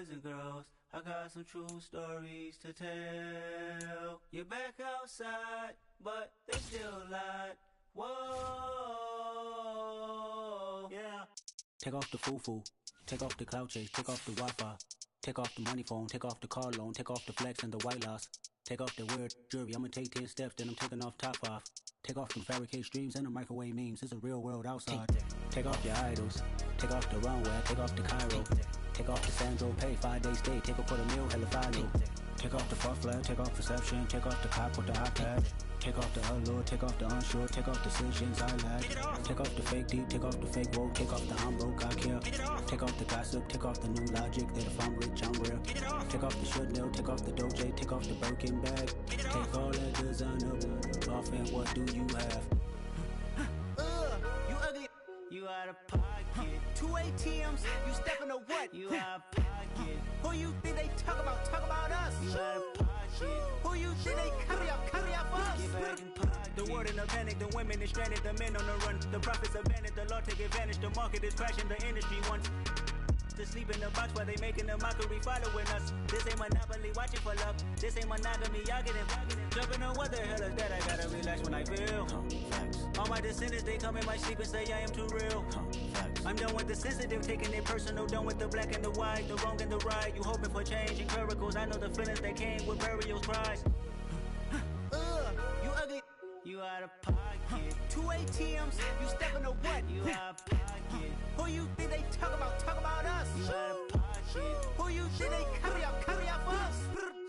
boys and girls, I got some true stories to tell. You're back outside, but they still lied. Whoa, yeah. Take off the foo-foo, take off the cloud chase, take off the Wi-Fi. Take off the money phone, take off the car loan, take off the flex and the white loss. Take off the weird jewelry, I'ma take 10 steps, then I'm taking off top off. Take off them fabricate streams and the microwave memes, it's a real world outside. Take off your idols, take off the runway, take off the Cairo. Take off the Sandro pay, 5-day stay, take a quarter meal, hella final. Take off the fuck flag, take off perception, take off the cop with the iPad. Take off the allure, take off the unsure, take off decisions I lack. Take off the fake deep, take off the fake woke, take off the I'm broke, I care. Take off the gossip, take off the new logic, that if I'm rich, I'm real. Take off the should know, take off the doje, take off the Birkin bag. Take all that designer off and what do you have? You ugly, you out of pocket. 2 ATMs, you stepping to what? You out of pocket. Who you think they talk about us? You out of pocket. Who you think they carry up for Get us? back in pocket. The world in a panic, the women is stranded, the men on the run. The profits abandoned, the law take advantage, the market is crashing, the industry wants to sleep in the box while they making a mockery following us. This ain't monopoly, watching for love. This ain't monogamy, y'all getting jumping on what the hell is that? I gotta relax when I feel. All my descendants, they come in my sleep and say I am too real. I'm done with the sensitive, taking it personal, done with the black and the white, the wrong and the right. You hoping for change and miracles, I know the feelings that came with burial cries. You ugly, You out of pocket. 2 ATMs, you stepping to what? You out of pocket. Who you think they talk about us? You out of pocket. Who you think they carry up for us?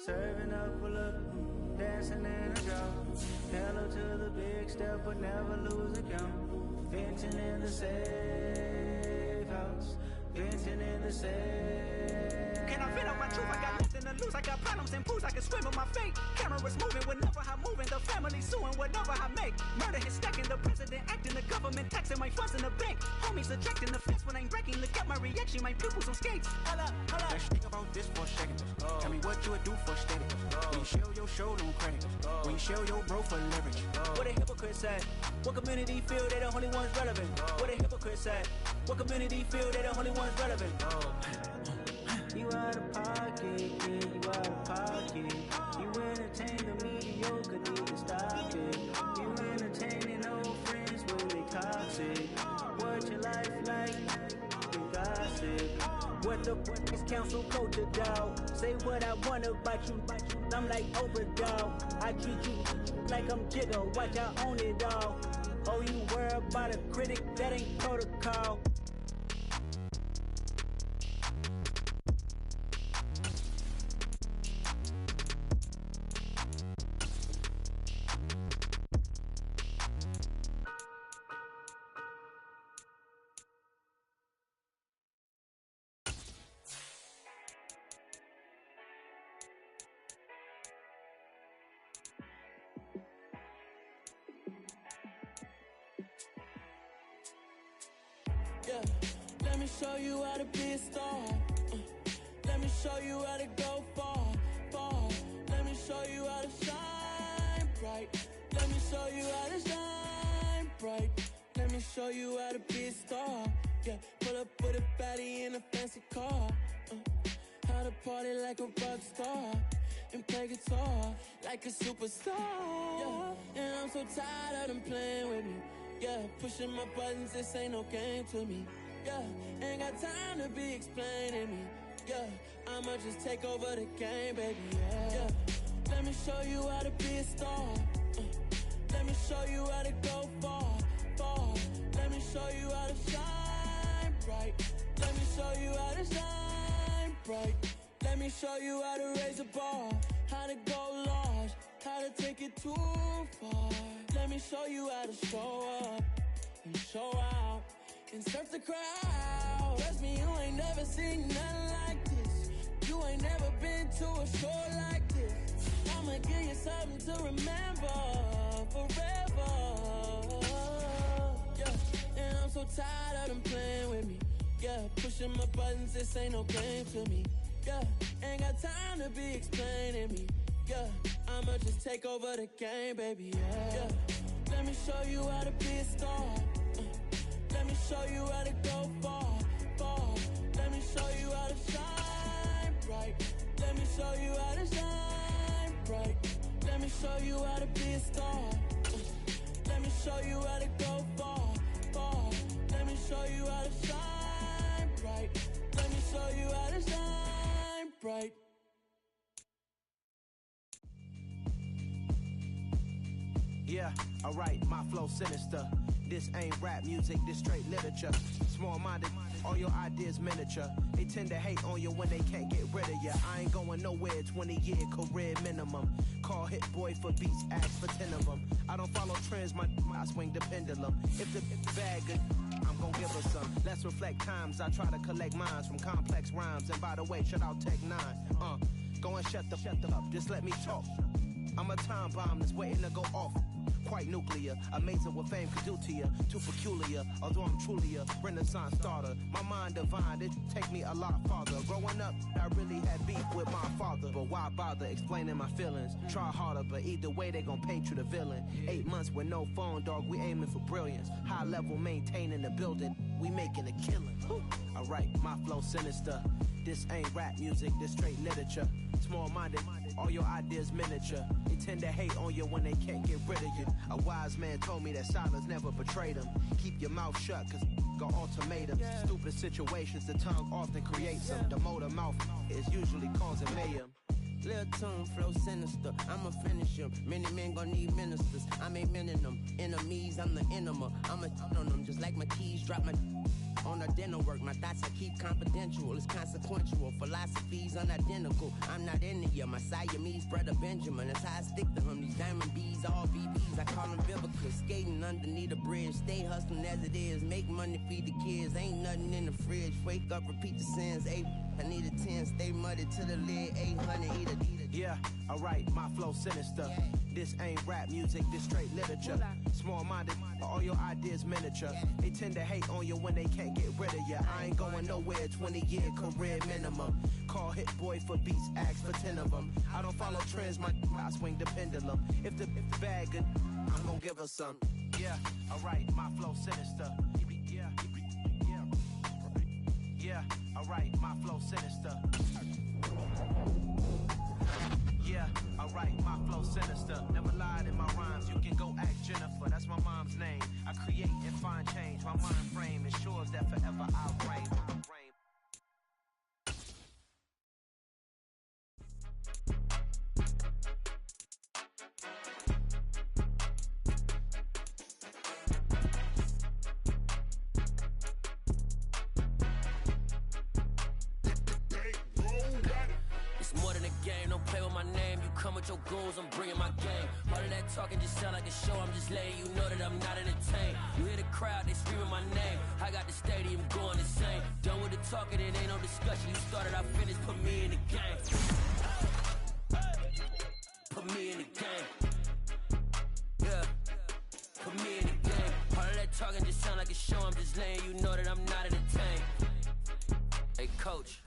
Serving up a look, dancing in a drought. Hello to the big step, but never lose a count. Venting in the safe house. Venting in the safe. Can I vent on my truth? I got nothing to lose. I got problems and booze. I can swim with my fate. Cameras moving whenever I'm moving. The family suing whatever I make. Murder is stacking. The president acting. The government taxing my funds in the bank. Homies ejecting the fence when I'm breaking. Look at my reaction. My pupils on skates. Hold up, hold up. Let's think about this for a second. Tell me what you would do for status. When you show your show on credit. When you show your bro for leverage. What a hypocrite said. What community feel they the only ones relevant? What a hypocrite said. What community feel they the only ones relevant? You out of pocket, yeah, you out of pocket. You entertain the mediocre, need to stop it. You entertaining old friends when they toxic. What your life like? You gossip. What the is council culture, dawg? Say what I want about you. I'm like Oprah, dawg. I treat you like I'm Jigga. Watch I own it all. Oh, you worry about a critic? That ain't protocol. Yeah, let me show you how to be a star. Let me show you how to go far, far. Let me show you how to shine bright. Let me show you how to shine bright. Let me show you how to be a star. Yeah, pull up with a baddie in a fancy car. How to party like a rock star and play guitar like a superstar. Yeah, and I'm so tired of them playing with me. Yeah, pushing my buttons, this ain't no game to me. Yeah, ain't got time to be explaining me. Yeah, I'ma just take over the game, baby. Yeah, let me show you how to be a star. Let me show you how to go far, far. Let me show you how to shine bright. Let me show you how to shine bright. Let me show you how to raise a bar, how to go large, how to take it too far. Let me show you how to show up and show out and surf the crowd. Trust me, you ain't never seen nothing like this. You ain't never been to a show like this. I'ma give you something to remember forever. Yeah, and I'm so tired of them playing with me. Yeah, pushing my buttons, this ain't no game to me. Yeah, ain't got time to be explaining me. Yeah, I'ma just take over the game, baby. Yeah, let me show you how to be a star. Let me show you how to go far, far. Let me show you how to shine bright. Let me show you how to shine bright. Let me show you how to be a star. Let me show you how to go far, far. Let me show you how to shine bright. Let me show you how to shine bright. Yeah, alright, my flow sinister. This ain't rap music, this straight literature. Small-minded, all your ideas miniature. They tend to hate on you when they can't get rid of you. I ain't going nowhere, 20-year career minimum. Call hit boy for beats, ask for 10 of them. I don't follow trends, I swing the pendulum. If the bag good, I'm gon' give her some. Let's reflect times, I try to collect minds from complex rhymes. And by the way, shout out Tech 9. Go and shut the up, just let me talk. I'm a time bomb that's waiting to go off. Quite nuclear, amazing what fame could do to you. Too peculiar, although I'm truly a renaissance starter. My mind divine, it take me a lot farther. Growing up, I really had beef with my father. But why bother explaining my feelings? Try harder, but either way they gon' paint you the villain. 8 months with no phone, dog, we aiming for brilliance. High level maintaining the building, we making a killing. Alright, my flow sinister. This ain't rap music, this straight literature. Small-minded, all your ideas miniature. They tend to hate on you when they can't get rid of you. A wise man told me that silence never betrayed him. Keep your mouth shut, cause got ultimatums. Stupid situations, the tongue often creates them. The motor mouth is usually causing mayhem. Lil' tune, flow sinister, I'ma finish him. Many men gon' need ministers, I'm aiming them. Enemies, I'm the enema. I'ma on them, just like my keys, drop my on the dinner work. My thoughts I keep confidential, it's consequential. Philosophies unidentical, I'm not into you. My Siamese brother Benjamin, that's how I stick to him. These diamond bees, all VBs, I call them Vivica. Skating underneath the bridge, stay hustling as it is. Make money, feed the kids, ain't nothing in the fridge. Wake up, repeat the sins, I need a 10, stay muddy to the lid, 800, eat a. Yeah, alright, my flow sinister. This ain't rap music, this straight literature. Small-minded, all your ideas miniature. They tend to hate on you when they can't get rid of you. I ain't going nowhere, 20-year career minimum. Call hit boy for beats, ask for 10 of them. I don't follow trends, I swing the pendulum. If the bag good, I'm gon' give her some. Yeah, alright, my flow sinister. Yeah, alright, my flow sinister. Yeah, alright, my flow sinister. Never lied in my rhymes, you can go ask Jennifer. That's my mom's name. I create and find change. My mind frame ensures that forever I'll reign. Your goals, I'm bringing my game. All of that talking just sound like a show. I'm just letting you know that I'm not entertained. You hear the crowd, they screaming my name. I got the stadium going insane. Done with the talking, it ain't no discussion. You started, I finished, put me in the game. Put me in the game. Yeah, put me in the game. All of that talking just sound like a show. I'm just letting you know that I'm not entertained. Hey, coach.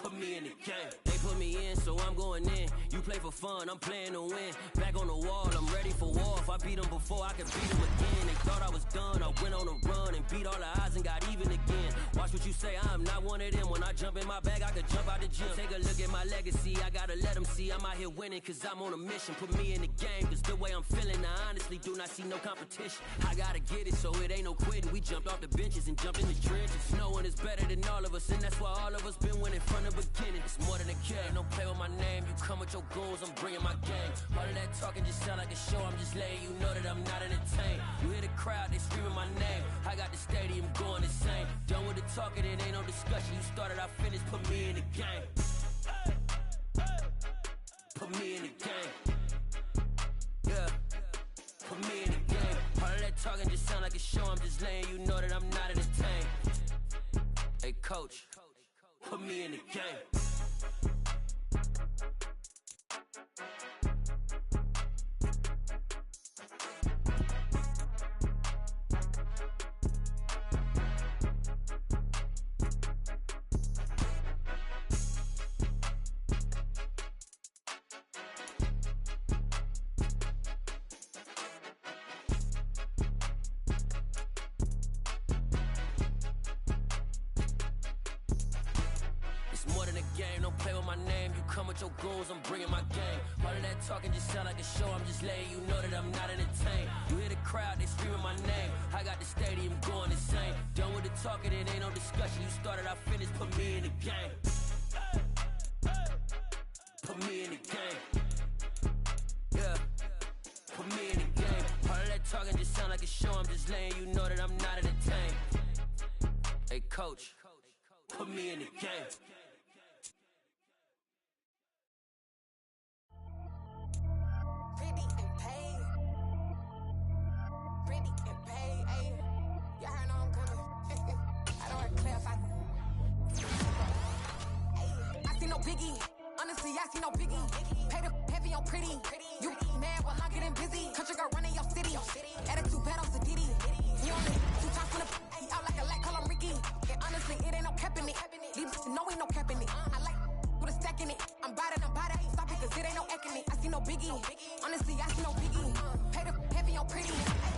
Put me in the game. They put me in, so I'm going in. You play for fun, I'm playing to win. Back on the wall, I'm ready for war. If I beat them before, I can beat them again. They thought I was done, I went on a run and beat all the odds and got even again. Watch what you say, I'm not one of them. When I jump in my bag, I could jump out the gym. Take a look at my legacy, I gotta let them see I'm out here winning, cause I'm on a mission. Put me in the game, cause the way I'm feeling, I honestly do not see no competition. I gotta get it, so it ain't no quitting. We jumped off the benches and jumped in the trenches. No one is better than all of us, and that's why all of us been winning from the beginning. It's more than a game, don't play with my name. You come with your goons, I'm bringing my game. All of that talking just sound like a show. I'm just letting you know that I'm not entertained. You hear the crowd, they screaming my name. I got the stadium going insane. Done with the talking, it ain't no discussion. You started, I finished, put me in the game. Put me in the game. Yeah, put me in the game. All of that talking just sound like a show. I'm just letting you know that I'm not entertained. Hey, coach, put me in the game. in the game, don't play with my name. You come with your goons, I'm bringing my game. All of that talking just sound like a show, I'm just letting you know that I'm not entertained. You hear the crowd, they screaming my name. I got the stadium going insane. Done with the talking, it ain't no discussion. You started, I finished, put me in the game. Put me in the game. Yeah, put me in the game. All of that talking just sound like a show, I'm just letting you know that I'm not entertained. Hey coach, put me in the game. Pretty and paid. Pretty and paid, ayy. Y'all heard know I'm coming. I don't want to clarify. Ayy, I see no biggie. Honestly, I see no biggie. Pay the heavy on pretty. You mad while I'm getting busy. Country girl running your city. Attitude bad on Diddy. He only 2 times from the he out like a light, call him Ricky. And honestly, it ain't no cap in it. These no ain't no cap in it. I like with a stack in it. I'm bad it. Stop it, cause it ain't no acting it. I see no biggie. Honestly, I see no biggie. Pay the heavy on pretty.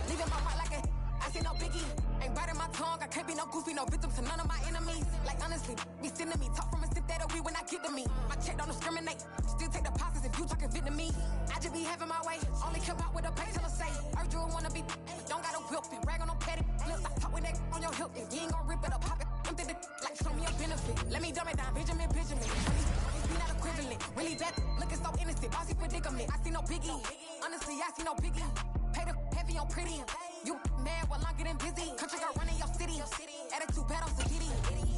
Leaving my mark like a I see no biggie. Ain't biting my tongue. I can't be no goofy, no victim to none of my enemies. Like honestly, be sending me talk from a sip that we when I get to me. My check don't discriminate. Still take deposits if you talking Vietnamese. I just be having my way. Only care about what the painkiller say. Urge you wanna be. Don't got no whip and rag on no petty. Flips, I talk with that on your hip. If you ain't gon' rip it up, pop it. Empty the like show me a benefit. Let me dumb it down, Benjamin. We not equivalent. Really bad, looking so innocent. Bossy predicament. I see no biggie. Honestly, I see no biggie. Pay the heavy on pretty. You mad while I'm getting busy. Country girl running your city. Attitude bad on Diddy.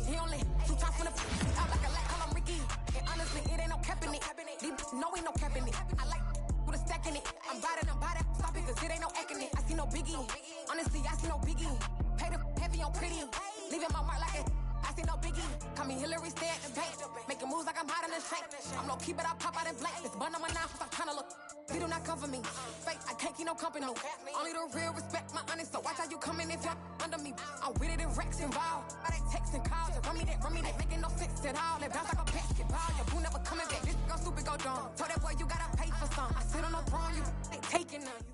He only 2 times from the he out like a light, call him Ricky. And honestly, it ain't no cap in it. These no ain't no cap in it. I like with a stack in it. I'm bad it. Stop it, cause it ain't no acting it. I see no biggie. Honestly, I see no biggie. Pay the heavy on pretty. Leaving my mark like it. I see no biggie. Call me Hillary, stay at the bank. Making moves like I'm hot in the shank. I'm low key, but I pop out in blank. This bun on my knife, I'm trying to look. They do not cover me. Fake, I can't keep no company. Only the real respect my honest. So watch how you coming if you're under me. I'm with it in Rex involved. I they text and calls. Run me that. Making no sense at all. They bounce like a basketball. Your boo never coming back. This go stupid, go dumb. Told that boy you gotta pay for some. I sit on the throne, you ain't taking none.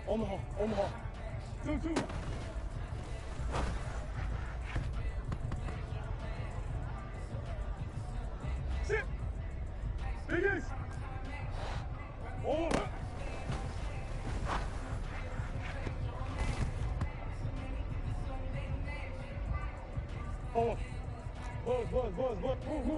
Omaha, Omaha. 2-2. Sit. Big East. Oh. Oh. Buzz. Woo.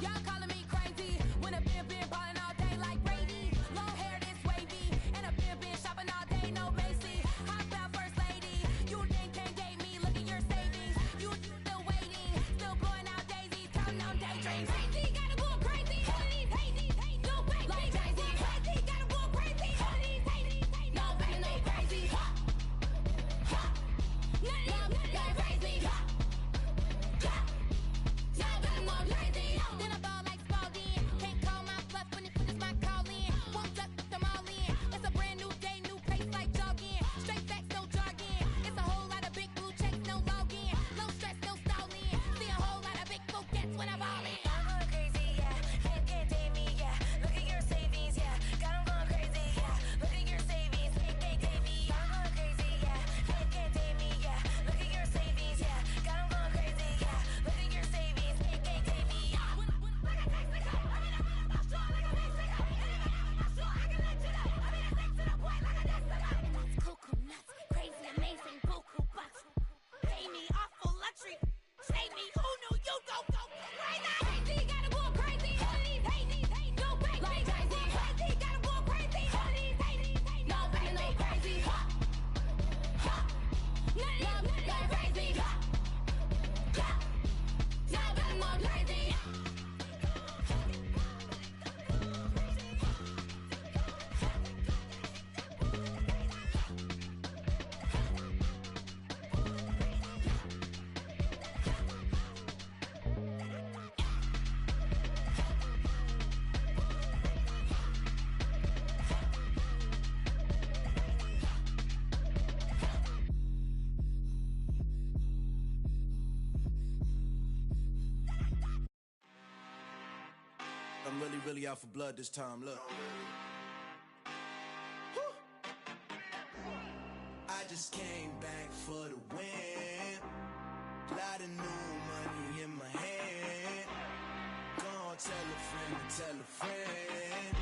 Y'all calling me crazy when a been ballin' all day like Brady. Long hair this wavy, and a been shopping all day, no Macy. Hop out first lady, you think can't date me? Look at your savings, you still waiting, still blowing out daisies, counting on daydreams. Crazy, gotta go crazy. All of these hate, no baby. Like Jay-Z, crazy, gotta go crazy. All of these hate, no baby, no crazy. None of these crazy. Y'all got more crazy. Then I ball like Spalding. Can't call my bluff when it's my call in. Won't duck them all in. It's a brand new day, new pace like jogging. Straight facts, no jargon. It's a whole lot of big blue checks, no login. No stress, no stalling. See a whole lot of big blue gets when I ball in. I'm going crazy, yeah. Can't date me, yeah. Look at your savings, yeah. Got 'em going crazy, yeah. Look at your savings, can't date me. I'm going crazy, yeah. Can't date me, yeah. Look at your savings, yeah. Got 'em going crazy, yeah. Look at your savings, can't date me. Like a Mexico, I mean I'm not sure like a Mexico. I'm not sure I can let you know. I mean I'm to the point like a Mexico. That's cuckoo nuts, crazy, amazing, buku bucks. Pay me awful luxury. Save me, who knew you go crazy? Crazy, gotta go crazy. All of these hate, no baby. Like Jay-Z, crazy, gotta go crazy. All of these hate, no baby, no crazy. None of these crazy. Y'all got more crazy. I'm really out for blood this time, look. Woo. I just came back for the win. Lot of new money in my hand. Gonna tell a friend.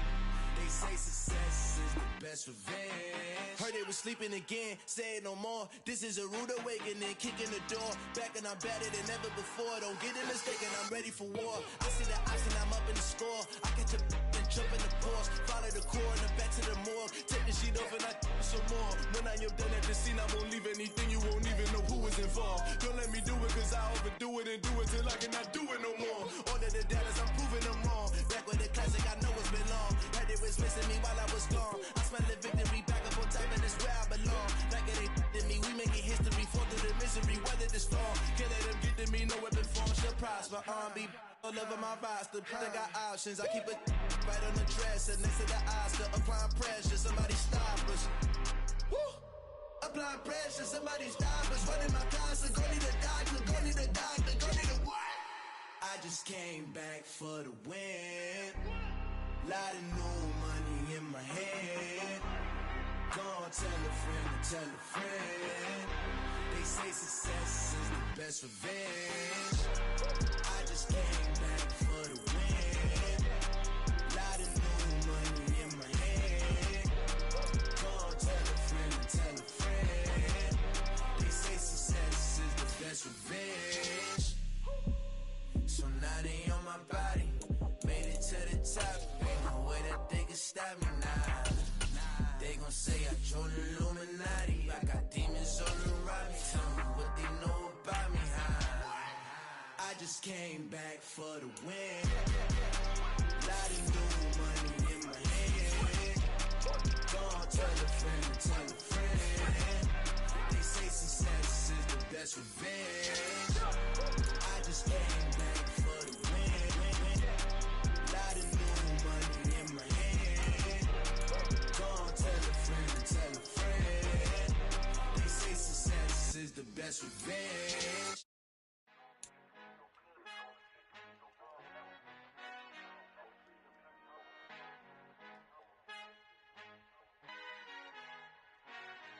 They say success is the best revenge. Heard they was sleeping again, say it no more. This is a rude awakening, kicking the door. Back and I'm better than ever before. Don't get it mistaken, I'm ready for war. I see the ops and I'm up in the score. I catch a and jump in the pause. Follow the core and then back to the morgue. Take the sheet off and I some more. When I am done at the scene, I won't leave anything. You won't even know who is involved. Don't let me do it cause I overdo it and do it till I cannot do it no more. All of the Dallas, I'm proving them wrong. Back with the classic, I know it's been long. Heard it was missing me while I was gone. I smell the victory, back up on time and it's where I belong. Like it ain't to me, we making history. Fall through the misery, weather the storm. Can't let them get to me, no weapon form shall prosper. R&B all over my roster, I got options. I keep it right on the dresser, next to the Oscar. Applying pressure, somebody stop us. Woo! Applying pressure, somebody stop us. Running my concert, go need a doctor, go need a doctor, go need a what? I just came back for the win. Lot of new money in my hand. Gonna tell a friend. They say success is the best revenge. I just came back for the win. Lot of new money in my hand. Gonna tell a friend. They say success is the best revenge. So now they on my body. Made it to the top. Ain't no way that they can stop me now. They gon' say I joined the Illuminati. I got demons all around me. Tell me what they know about me, huh? I came back for the win. Lot of new money in my hand. Gonna tell a friend, tell a friend. They say success is the best revenge. I just came back for the win. Lot of new money in my hand. Gonna tell a friend, tell a friend. They say success is the best revenge.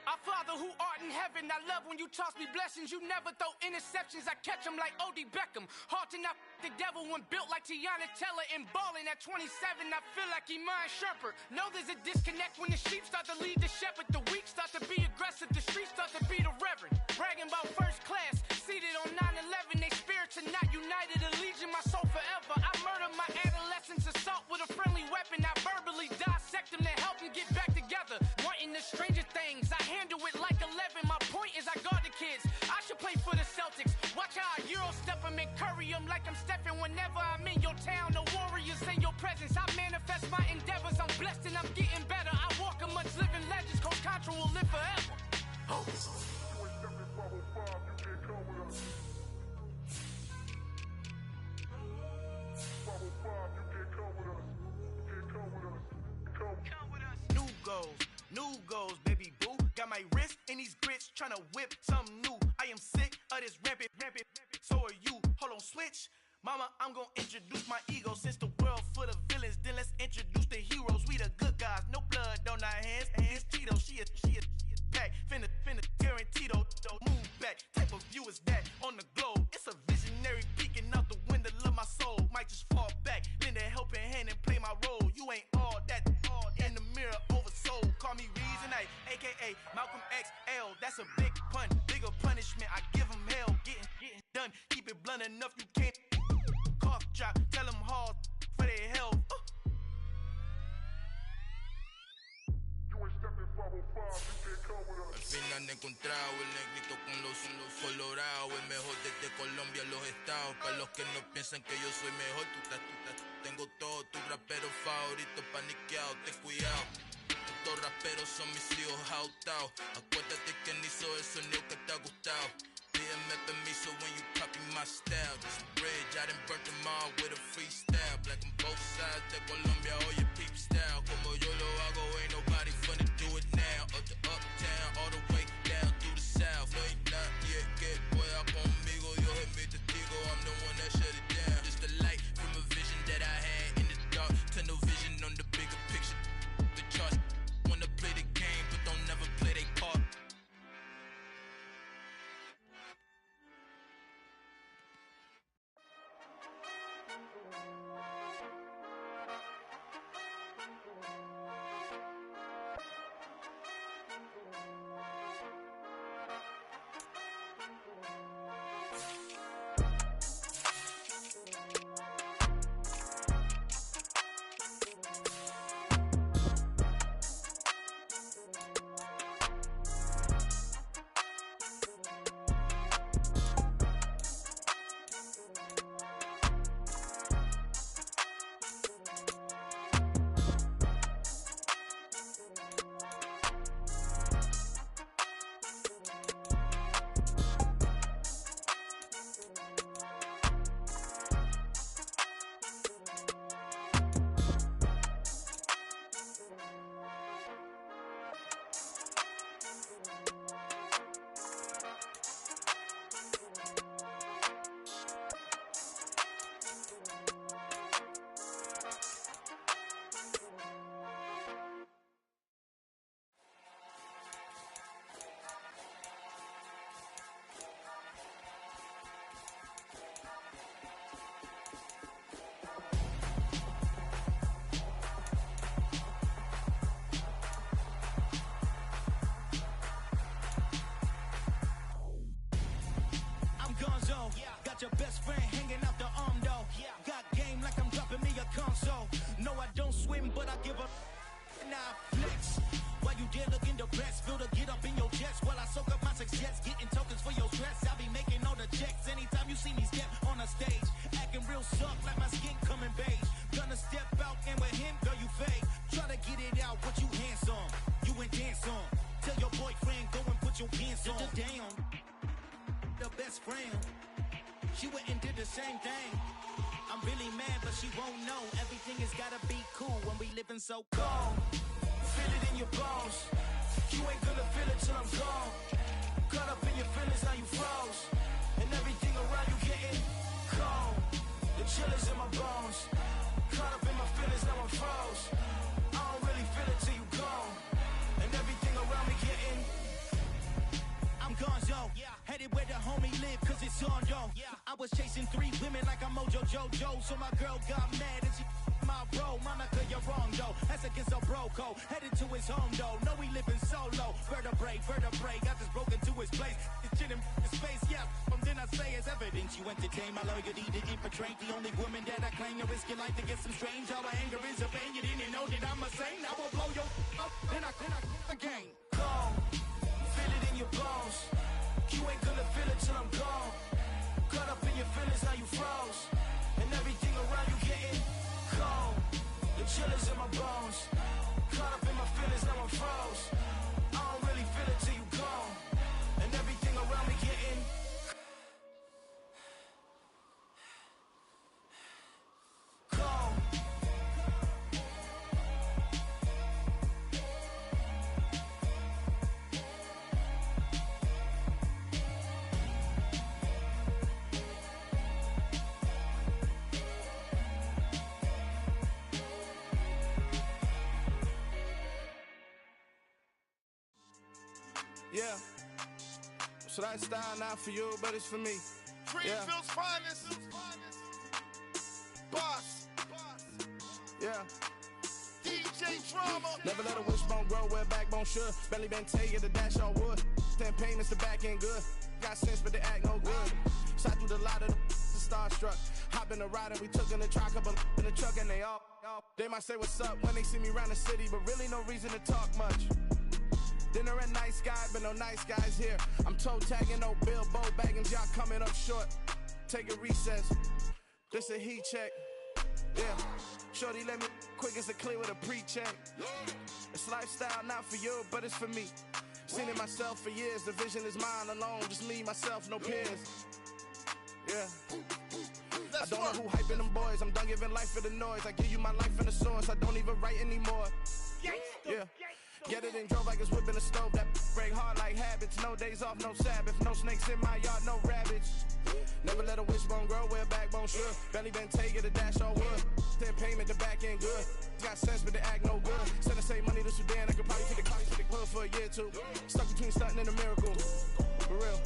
Our Father who art in heaven, I love when you toss me blessings. You never throw interceptions, I catch them like O.D. Beckham. Hard to not the devil when built like Tiana Teller and balling at 27. I feel like Iman Shumpert. Know there's a disconnect when the sheep start to lead the shepherd. The weak start to be aggressive, the streets start to be the reverend. Bragging about first class, seated on 9/11. They spirits are not united, a legion, my soul forever. I murdered my adolescence, assault with a friendly weapon. I verbally dissect them to help them get back together. Wanting the stranger things, I handle it like 11. My point is I guard the kids. I should play for the Celtics. Watch how I Euro step them and curry them like I'm stepping. Whenever I'm in your town, the warriors in your presence. I manifest my endeavors. I'm blessed and I'm getting better. I walk amongst living legends. Coach Contra will live forever. Oh. New goals, baby boo. Got my wrist in these grits, tryna whip something new. I am sick of this rampant. So are you. Hold on, switch. Mama, I'm gonna introduce my ego. Since the world full of villains, then let's introduce the heroes. We the good guys, no blood on our hands. Hands Tito, she a pack. Finna, guaranteed don't move back. Type of view is that on the globe. It's a visionary peeking out the window of my soul. Might just fall back, lend a helping hand and play my role. You ain't all that in the mirror oversold. Call me Reason A, aka Malcolm XL. That's a big pun, bigger punishment. I give him hell, getting done. Keep it blunt enough, you can't cough drop. Tell them hard for their health. Al fin han encontrado el negrito con los colorados, el mejor desde Colombia, los estados. Para los que no piensan que yo soy mejor, tengo todos tus raperos favoritos paniqueados, ten cuidado. Estos raperos son mis hijos jautados. Acuérdate que ni hizo el sonido que te ha gustado. Pídeme permiso when you copy my style. This bridge, I done burnt them all with a freestyle. Black on both sides de Colombia, oye peep style. Como yo lo hago, ain't nobody finna do it now. Up to uptown, all the way down through the south. No hay nadie que pueda conmigo, Dios es mi testigo. I'm the one that shut it down. Just the light from a vision that I had in the dark. Tunnel vision on the bigger picture. The charts wanna play the game, but don't never play their part. Got your best friend hanging out the arm though. Got game like I'm dropping me a console. No, I don't swim, but I give a nah flex. While you there looking depressed, feel to get up in your chest while I soak up my success, getting tokens for your stress. I be making all the checks anytime you see me step on a stage. Act damn, the best friend. She went and did the same thing. I'm really mad, but she won't know. Everything has gotta be cool when we living so cold. Feel it in your bones. You ain't gonna feel it till I'm gone. Caught up in your feelings, now you froze. And everything around you getting cold. The chill is in my bones. Caught up in my feelings, now I'm froze. I don't really feel it till you gone. And everything around me getting I'm gonzo, headed where the homie live, cause it's on, yo. I was chasing 3 women like I'm Mojo Jojo, so my girl got mad and she my bro. Monica, you're wrong, though. That's against a bro code. Headed to his home, though. No, we living solo. Vertebrae. Got this broken to his place. This shit in his face, yeah. From then I say it's evidence. You entertain my loyalty to infiltrate. The only woman that I claim to risk your life to get some strange. All my anger is a pain. You didn't know that I'm a saint. I will blow your up. Then I again. Gone. Feel it in your bones. You ain't gonna feel it till I'm gone. Caught up in your feelings, now you froze. And everything around you getting cold. The chill is in my bones. Caught up in my feelings, now I'm froze. I don't really feel it till you gone. And everything around me getting cold. Yeah. So that style not for you, but it's for me. Greenfield's finest. Boss. Yeah. DJ Drama. Never let a wishbone grow where a backbone should. Belly been taken to dash on wood. 10 payments to back end good. Got sense, but they act no good. Shot through the lot of the starstruck. Hop in the ride and we took in the truck up in the truck and they all. They might say what's up when they see me around the city, but really no reason to talk much. Dinner at nice guy, but no nice guys here. I'm toe tagging, no Bilbo bagging, y'all coming up short. Take a recess. This a heat check. Yeah. Shorty let me quick as a clear with a pre-check. It's lifestyle not for you, but it's for me. Seen it myself for years. The vision is mine alone. Just me, myself, no peers. Yeah. I don't know who hyping them boys. I'm done giving life for the noise. I give you my life in the source. I don't even write anymore. Yeah. Get it and drove like it's whipping a stove. That break hard like habits. No days off, no Sabbath. No snakes in my yard, no rabbits. Never let a wishbone grow where a backbone should. Belly been taken to dash on wood. 10 payment, the back end good. Got sense, but they act no good. Send the same money to Sudan. I could probably take the hood for a year or two. Stuck between stunting and a miracle. For real.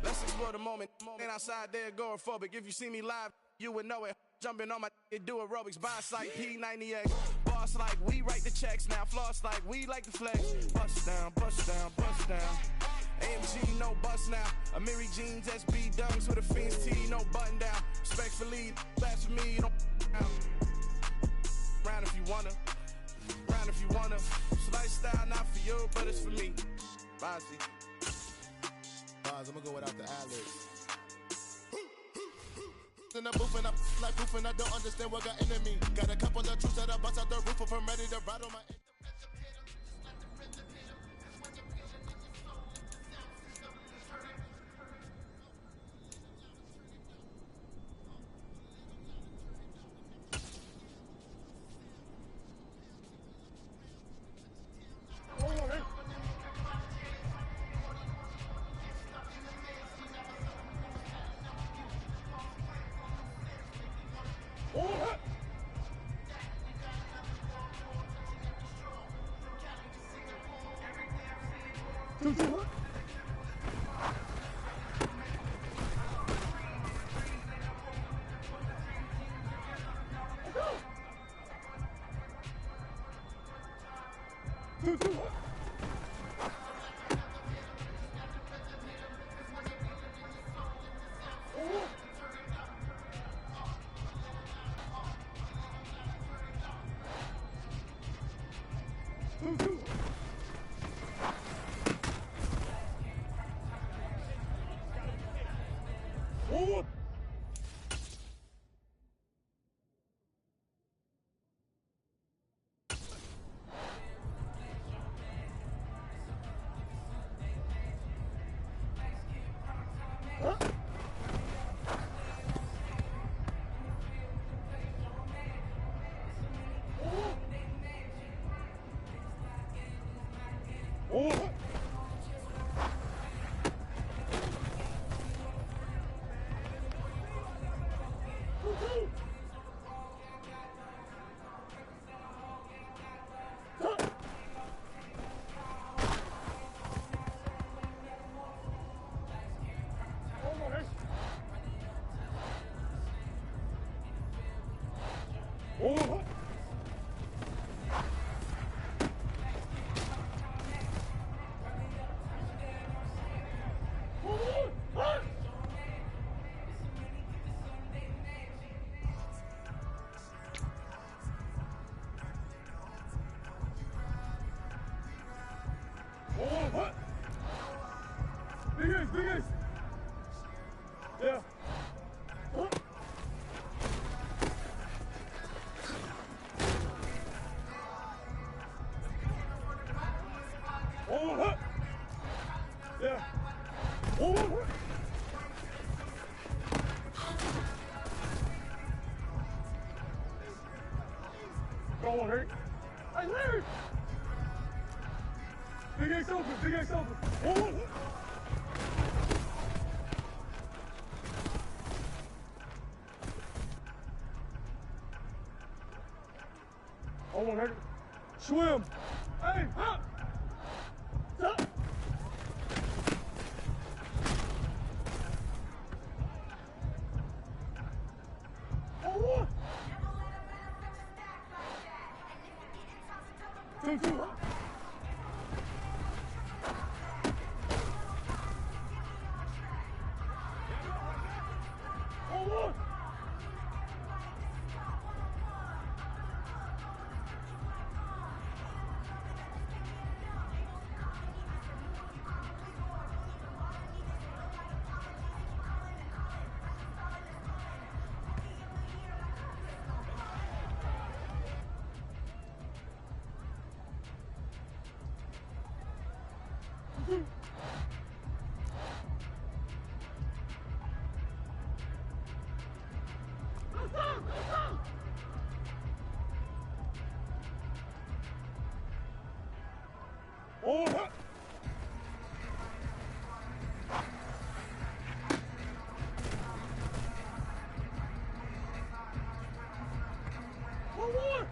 Let's explore the moment. Ain't outside there agoraphobic. If you see me live, you would know it. Jumping on my do aerobics, boss like P90X. Boss like we write the checks now. Floss like we like the flex. Bust down, bust down, bust down. AMG, no bust now. Amiri jeans, SB dunks with a Fiends tee, no button down. Respectfully, that's for me, you don't round if you wanna. Round if you wanna. It's lifestyle not for you, but it's for me. Bossy. Boz, I'm gonna go without the ad-libs. In the booth and I like proof and I don't understand what got into me. Got a couple of troops that I bust out the roof of, I'm ready to ride on my. Vikings. Yeah. Huh? Oh, huh? Yeah. Oh, huh? Go on, Larry. Hey, Larry! Big X open, Big X open. Oh, huh? Oh, Larry. Swim. Hey, huh? Stop. Oh, what? 2-2, huh? Oh, what? Oh, huh? Oh, what?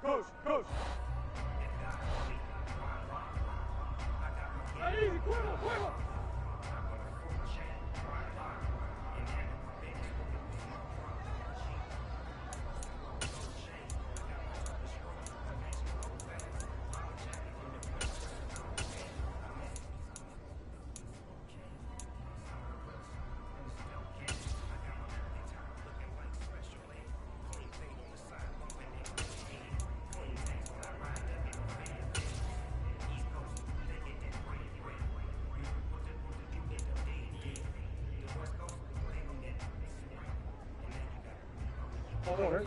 Coach, coach. Easy, cuervo, cuervo. Corner.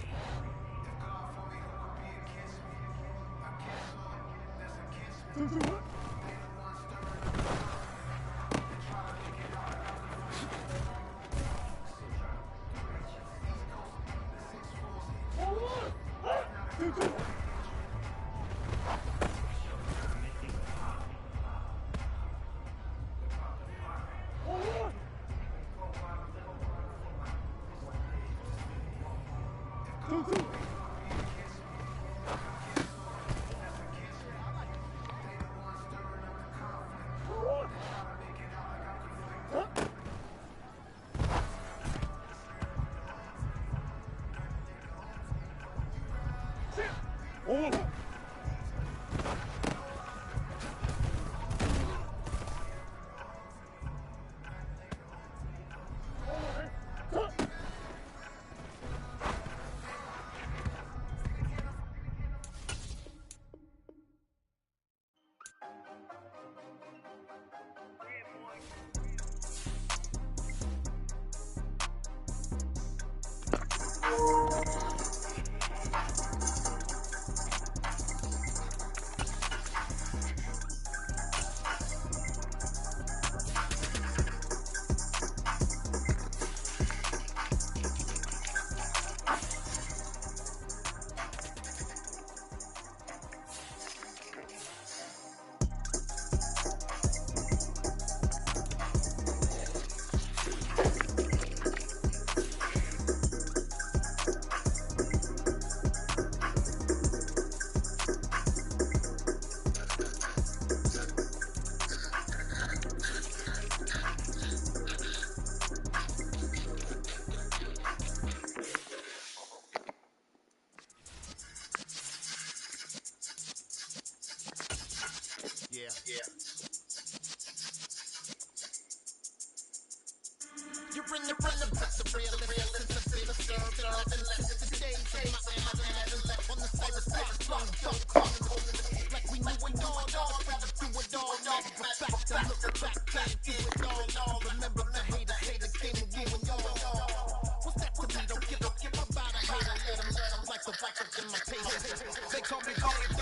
Yeah. You're in the realest, the today, on the like we knew it all, do it all, back to look back, do it all, remember the haters came and ruined y'all. What's that to me? Don't give about a hater, let them like the Vikings in my taste. They call me dog with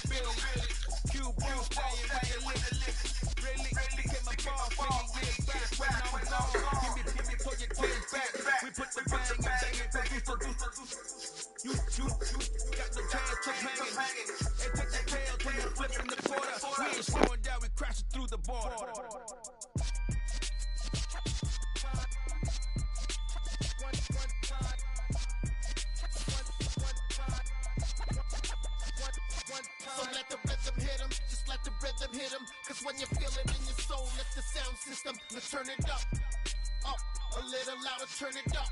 Billy. Cube playing with the list. Really became a ball years back when I was on. Give me for your kids back. We put the bang and produce. You got no chance to hanging. And take the tail till you're flipping the quarter. We ain't slowing down, we crashing through the border. So let the rhythm hit him, just let the rhythm hit him. Cause when you feel it in your soul, let the sound system, let's turn it up, a little louder, turn it up,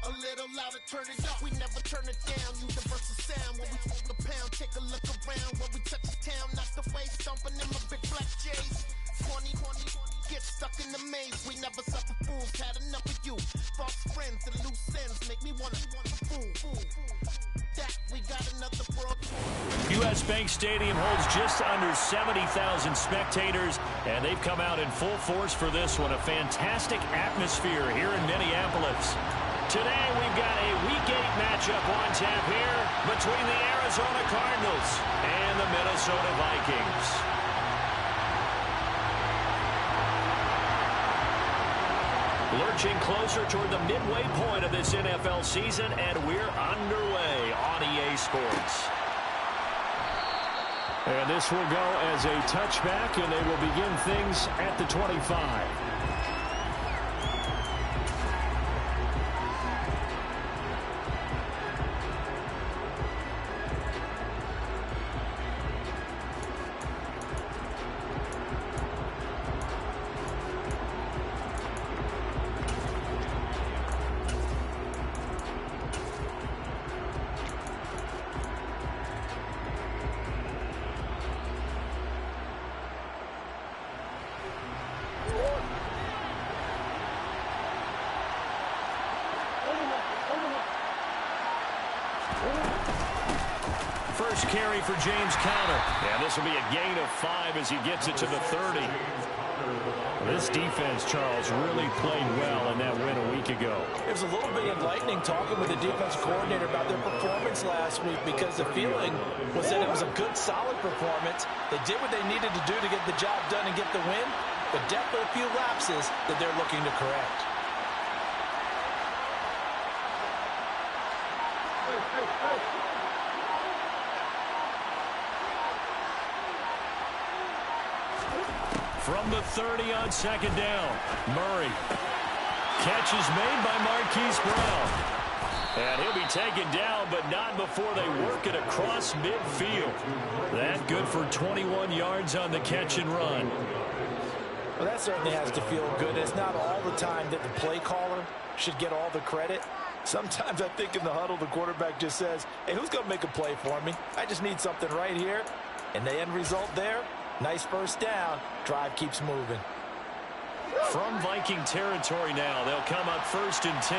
a little louder, turn it up. We never turn it down, universal sound. When we smoke the pound, take a look around. When we touch the town, knock the face, stomping in my big black J's. 20, get stuck in the maze. We never suffer fools, had enough of you. False friends and loose ends make me wanna fool. We got another world. U.S. Bank Stadium holds just under 70,000 spectators, and they've come out in full force for this one. A fantastic atmosphere here in Minneapolis. Today we've got a Week 8 matchup on tap here between the Arizona Cardinals and the Minnesota Vikings. Lurching closer toward the midway point of this NFL season, and we're underway on EA Sports. And this will go as a touchback, and they will begin things at the 25. first carry for James Conner. And this will be a gain of 5 as he gets it to the 30. This defense, Charles, really played well in that win a week ago. It was a little bit enlightening talking with the defense coordinator about their performance last week, because the feeling was that it was a good, solid performance. They did what they needed to do to get the job done and get the win, but definitely a few lapses that they're looking to correct. From the 30 on second down, Murray. Catch is made by Marquise Brown. And he'll be taken down, but not before they work it across midfield. That good for 21 yards on the catch and run. Well, that certainly has to feel good. It's not all the time that the play caller should get all the credit. Sometimes I think in the huddle, the quarterback just says, hey, who's going to make a play for me? I just need something right here. And the end result there, nice first down. Drive keeps moving. From Viking territory now, they'll come up 1st and 10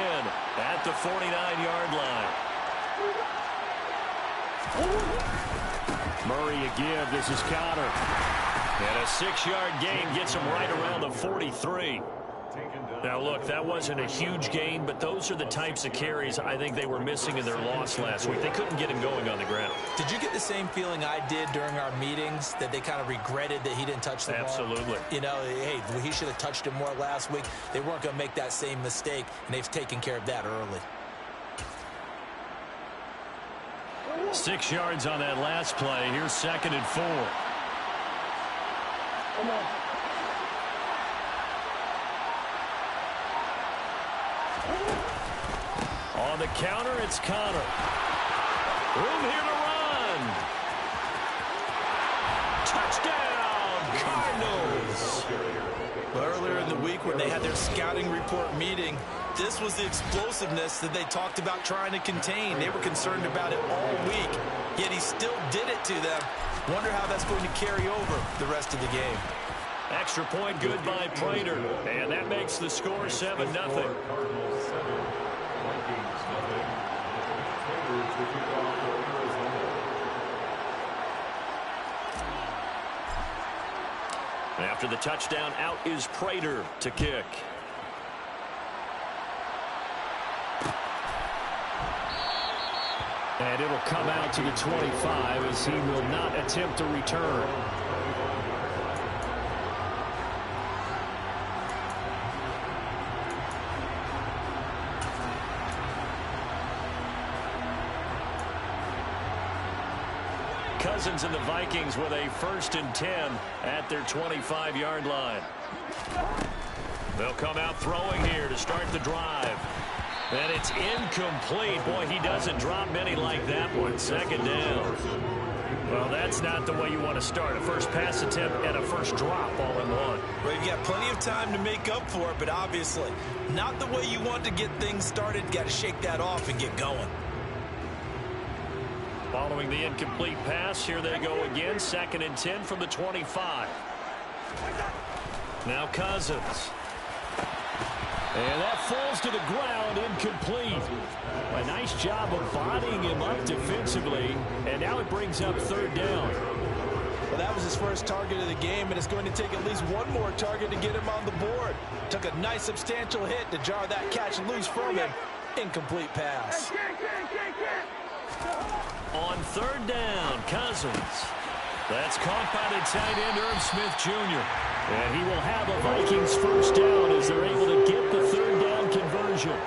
at the 49-yard line. Murray again. This is Conner. And a 6-yard gain gets him right around the 43. Now, look, that wasn't a huge gain, but those are the types of carries I think they were missing in their loss last week. They couldn't get him going on the ground. Did you get the same feeling I did during our meetings, that they kind of regretted that he didn't touch the ball? Absolutely. You know, hey, he should have touched it more last week. They weren't going to make that same mistake, and they've taken care of that early. 6 yards on that last play. Here's 2nd and 4. Come on. On the counter, it's Conner. Room here to run. Touchdown, Cardinals. Well, earlier in the week when they had their scouting report meeting, this was the explosiveness that they talked about trying to contain. They were concerned about it all week, yet he still did it to them. Wonder how that's going to carry over the rest of the game. Extra point good by Prater, and that makes the score 7-0. After the touchdown, out is Prater to kick. And it'll come out to the 25 as he will not attempt to return. Cousins and the Vikings with a 1st and 10 at their 25-yard line. They'll come out throwing here to start the drive. And it's incomplete. Boy, he doesn't drop many like that one. 2nd down. Well, that's not the way you want to start. A first pass attempt and a first drop all in one. Well, you've got plenty of time to make up for it, but obviously not the way you want to get things started. Got to shake that off and get going. Following the incomplete pass, here they go again. 2nd and 10 from the 25. Now Cousins. And that falls to the ground, incomplete. A nice job of bodying him up defensively, and now it brings up 3rd down. Well, that was his first target of the game, and it's going to take at least one more target to get him on the board. Took a nice substantial hit to jar that catch loose from him. Incomplete pass. On 3rd down, Cousins. That's caught by the tight end, Irv Smith Jr. And he will have a Vikings 1st down as they're able to get the 3rd down conversion.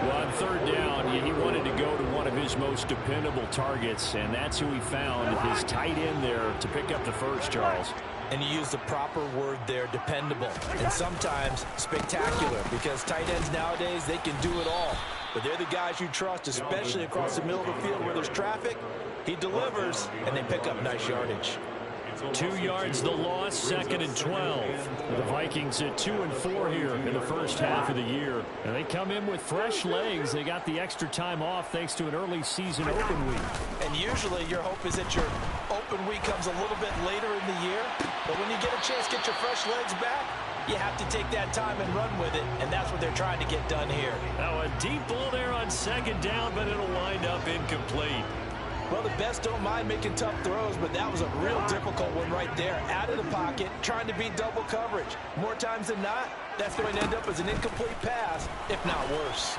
Well, on 3rd down, he wanted to go to one of his most dependable targets, and that's who he found, his tight end there, to pick up the first, Charles. And you use the proper word there, dependable, and sometimes spectacular, because tight ends nowadays, they can do it all. But they're the guys you trust, especially across the middle of the field where there's traffic. He delivers, and they pick up nice yardage. 2 yards the loss, 2nd and 12. The Vikings at 2 and 4 here in the first half of the year. And they come in with fresh legs. They got the extra time off thanks to an early season open week. And usually your hope is that your open week comes a little bit later in the year. But when you get a chance to get your fresh legs back, you have to take that time and run with it, and that's what they're trying to get done here. Now a deep ball there on 2nd down, but it'll wind up incomplete. Well, the best don't mind making tough throws, but that was a real difficult one right there. Out of the pocket, trying to beat double coverage. More times than not, that's going to end up as an incomplete pass, if not worse.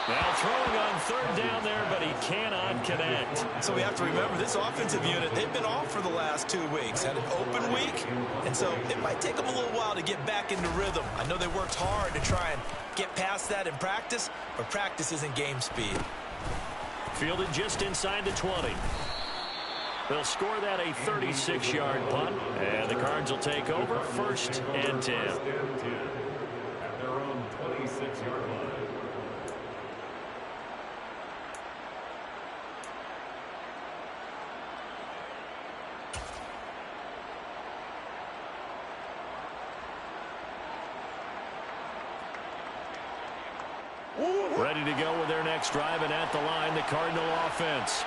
Now throwing on third down there, but he cannot connect. So we have to remember, this offensive unit, they've been off for the last 2 weeks. Had an open week, and so it might take them a little while to get back into rhythm. I know they worked hard to try and get past that in practice, but practice isn't game speed. Fielded just inside the 20. They'll score that a 36-yard punt, and the Cards will take over 1st and 10. At their own 26-yard line. Ready to go with their next drive, and at the line, the Cardinal offense.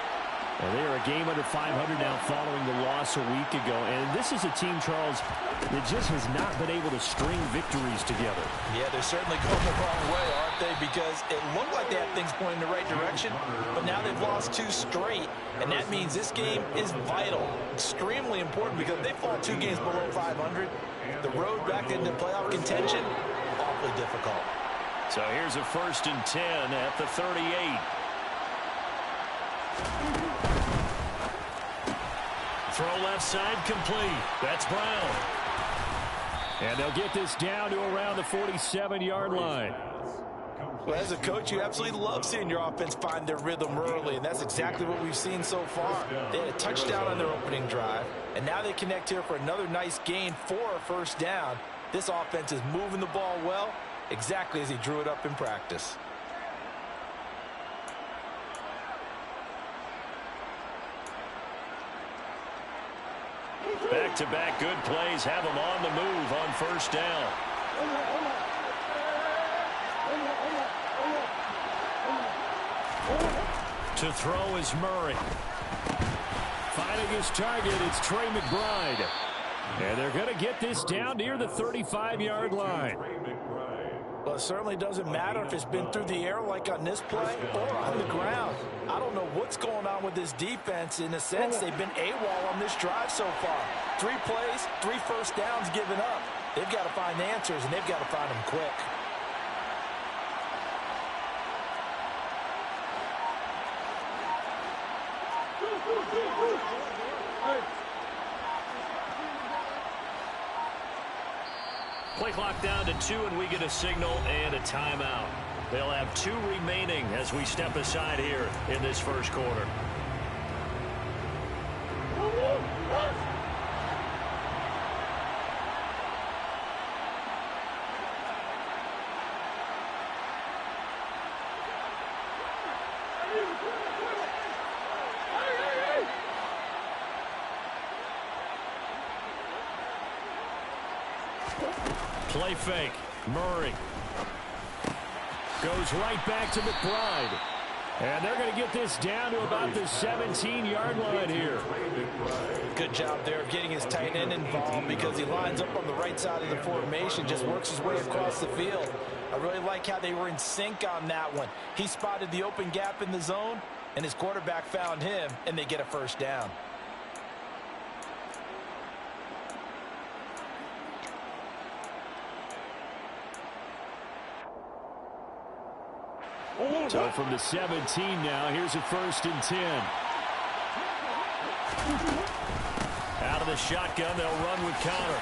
And they are a game under 500 now following the loss a week ago. And this is a team, Charles, that just has not been able to string victories together. Yeah, they're certainly going the wrong way, aren't they? Because it looked like they had things going in the right direction, but now they've lost 2 straight. And that means this game is vital, extremely important, because if they fall 2 games below 500, the road back into playoff contention, awfully difficult. So here's a 1st and 10 at the 38. Throw left side complete. That's Brown. And they'll get this down to around the 47-yard line. Well, as a coach, you absolutely love seeing your offense find their rhythm early, and that's exactly what we've seen so far. They had a touchdown on their opening drive, and now they connect here for another nice gain for a 1st down. This offense is moving the ball well, exactly as he drew it up in practice. Back-to-back good plays have them on the move on 1st down. To throw is Murray. Finding his target, it's Trey McBride. And they're going to get this down near the 35-yard line. Well, it certainly doesn't matter if it's been through the air like on this play or on the ground. I don't know what's going on with this defense. In a sense, they've been AWOL on this drive so far. 3 plays, 3 1st downs given up. They've got to find answers, and they've got to find them quick. Play clock down to 2, and we get a signal and a timeout. They'll have 2 remaining as we step aside here in this 1st quarter. Play fake. Murray goes right back to McBride. And they're going to get this down to about the 17-yard line here. Good job there of getting his tight end involved, because he lines up on the right side of the formation, just works his way across the field. I really like how they were in sync on that one. He spotted the open gap in the zone, and his quarterback found him, and they get a 1st down. So from the 17 now, here's a 1st and 10. Out of the shotgun, they'll run with Connor.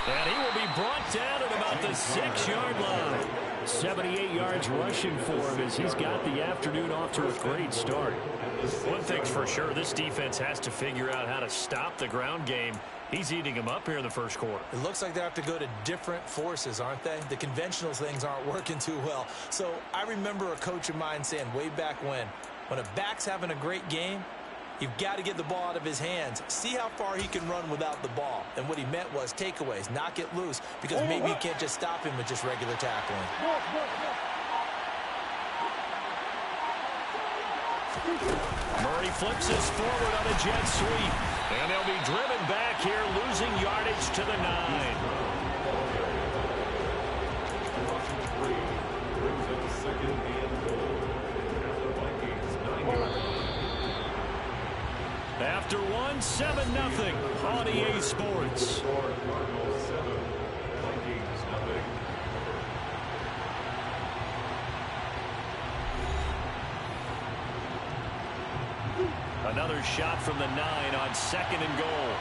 And he will be brought down at about the 6-yard line. 78 yards rushing for him as he's got the afternoon off to a great start. One thing's for sure, this defense has to figure out how to stop the ground game. He's eating them up here in the 1st quarter. It looks like they have to go to different forces, aren't they? The conventional things aren't working too well. So I remember a coach of mine saying way back when a back's having a great game, you've got to get the ball out of his hands. See how far he can run without the ball. And what he meant was takeaways, knock it loose, because maybe you can't just stop him with just regular tackling. Murray flips this forward on a jet sweep. And they'll be driven back here, losing yardage to the 9. Brings up 2nd and goal. At the Vikings 9-yard line. After one, 7-0 on EA Sports. Cardinals 7, Vikings nothing. Another shot from the 9 on 2nd and goal.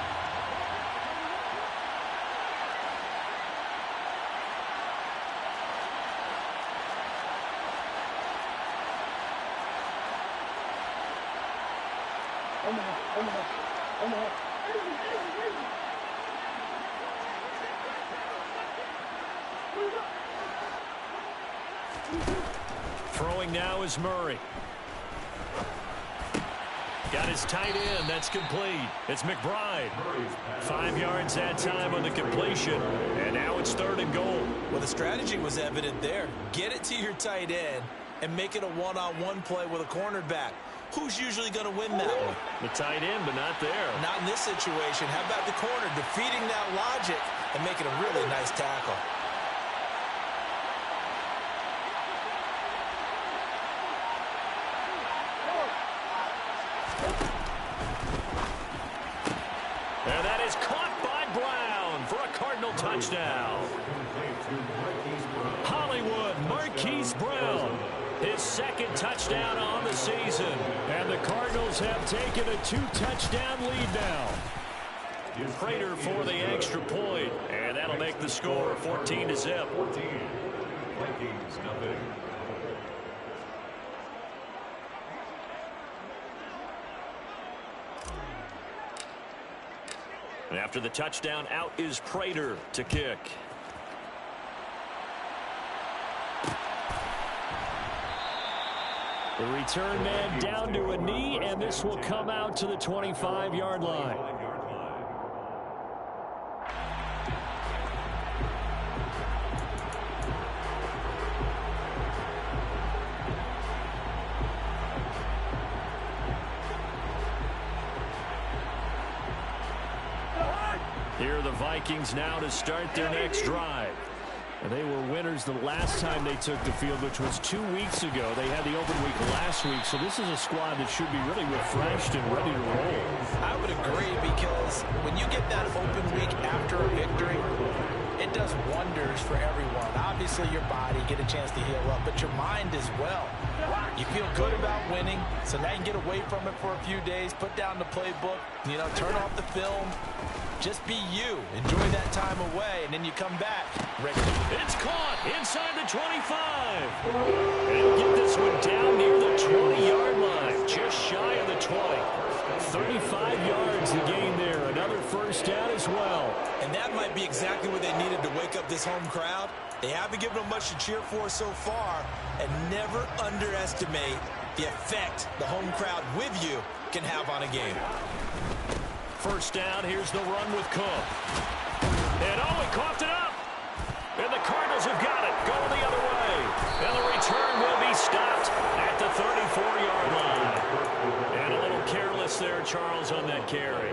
Throwing now is Murray. Got his tight end. That's complete. It's McBride. 5 yards that time on the completion. And now it's 3rd and goal. Well, the strategy was evident there. Get it to your tight end and make it a one-on-one play with a cornerback. Who's usually going to win that one? The tight end, but not there. Not in this situation. How about the corner defeating that logic and making a really nice tackle? And that is caught by Brown for a Cardinal touchdown. Hollywood Marquise Brown, his 2nd touchdown on the season. And the Cardinals have taken a 2-touchdown lead now. Prater for the extra point, and that'll make the score 14-0. 14, Vikings nothing. And after the touchdown, out is Prater to kick. The return man down to a knee, and this will come out to the 25-yard line. Here are the Vikings now to start their next drive. And they were winners the last time they took the field, which was 2 weeks ago. They had the open week last week, so this is a squad that should be really refreshed and ready to roll. I would agree, because when you get that open week after a victory, it does wonders for everyone. Obviously, your body, get a chance to heal up, but your mind as well. You feel good about winning, so now you can get away from it for a few days, put down the playbook, turn off the film. Just be you. Enjoy that time away, and then you come back ready. It's caught inside the 25. And get this one down near the 20-yard line, just shy of the 20. 35 yards to gain there. Another first down as well. And that might be exactly what they needed to wake up this home crowd. They haven't given them much to cheer for so far, and never underestimate the effect the home crowd with you can have on a game. First down, here's the run with Cook. And he coughed it up. And the Cardinals have got it, going the other way. And the return will be stopped at the 34-yard line. And a little careless there, Charles, on that carry.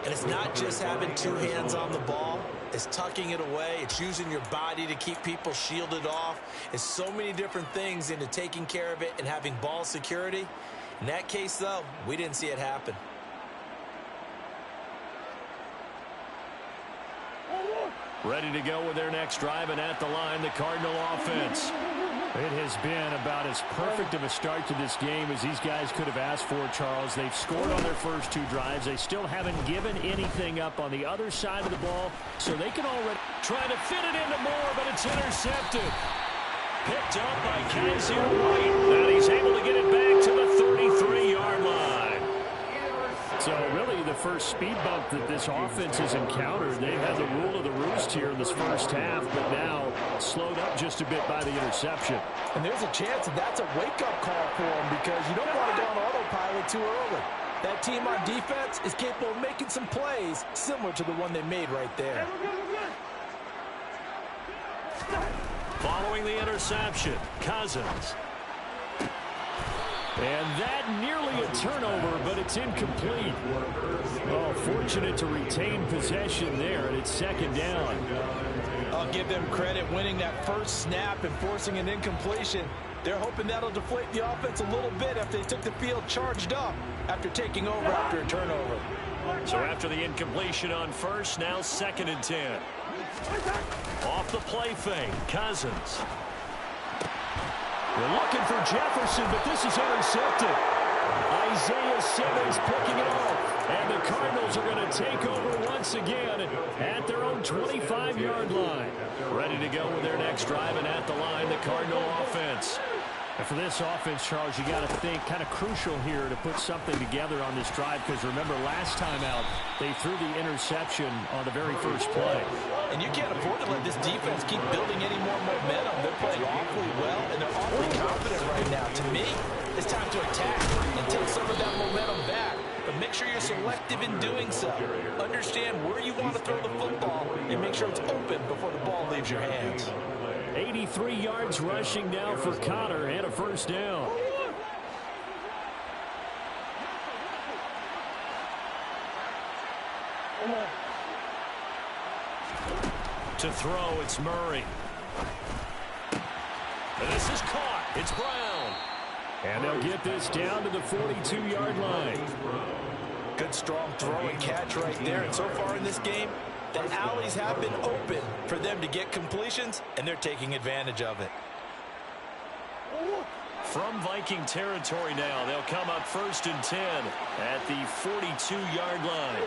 And it's not just having two hands on the ball. It's tucking it away. It's using your body to keep people shielded off. It's so many different things into taking care of it and having ball security. In that case, though, we didn't see it happen. Ready to go with their next drive, and at the line, the Cardinal offense. It has been about as perfect of a start to this game as these guys could have asked for, Charles. They've scored on their first two drives. They still haven't given anything up on the other side of the ball, so they can already try to fit it into Moore, but it's intercepted. Picked up by Kaiser White, and he's able to get it back to the 33-yard line. So really the first speed bump that this offense has encountered. They've had the rule of the roost here in this first half, but now slowed up just a bit by the interception. And there's a chance that that's a wake-up call for them, because you don't want to go on autopilot too early. That team on defense is capable of making some plays similar to the one they made right there. Following the interception, Cousins. And that nearly a turnover, but it's incomplete. Oh, fortunate to retain possession there, and it's second down. I'll give them credit winning that first snap and forcing an incompletion. They're hoping that'll deflate the offense a little bit after they took the field charged up after taking over after a turnover. So after the incompletion on first, now 2nd and 10. Off the play fake, Cousins. They're looking for Jefferson, but this is intercepted. Isaiah Simmons picking it off. And the Cardinals are going to take over once again at their own 25-yard line. Ready to go with their next drive, and at the line, the Cardinal offense. And for this offense, Charles, you got to think kind of crucial here to put something together on this drive, because remember last time out, they threw the interception on the very first play. And you can't afford to let this defense keep building any more momentum. They're playing awfully well, and they're awfully confident right now. To me, it's time to attack and take some of that momentum back. But make sure you're selective in doing so. Understand where you want to throw the football and make sure it's open before the ball leaves your hands. 83 yards rushing now for Connor and a first down. To throw, it's Murray. And this is caught. It's Brown. And they'll get this down to the 42-yard line. Good strong throw and catch right there. And so far in this game, the alleys have been open for them to get completions, and they're taking advantage of it. From Viking territory now, they'll come up 1st and 10 at the 42-yard line.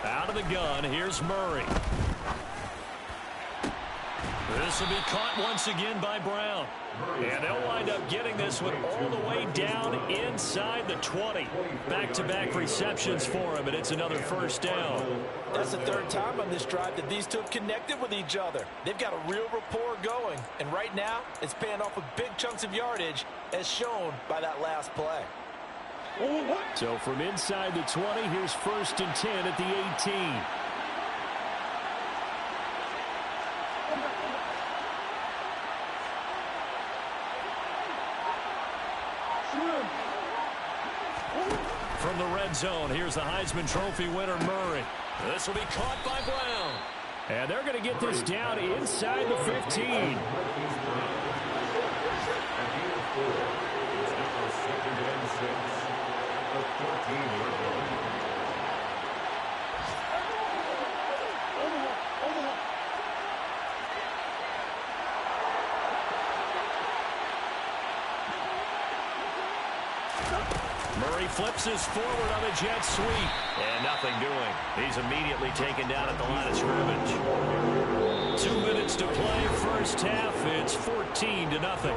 Out of the gun, here's Murray. This will be caught once again by Brown. And they'll wind up getting this one all the way down inside the 20. Back-to-back receptions for him, and it's another first down. That's the 3rd time on this drive that these two have connected with each other. They've got a real rapport going, and right now it's paying off with big chunks of yardage, as shown by that last play. So from inside the 20, here's 1st and 10 at the 18. From the red zone, here's the Heisman Trophy winner, Murray. This will be caught by Brown. And they're going to get this down inside the 15. Murray flips his forward on a jet sweep. And nothing doing. He's immediately taken down at the line of scrimmage. 2 minutes to play, first half. It's 14-0.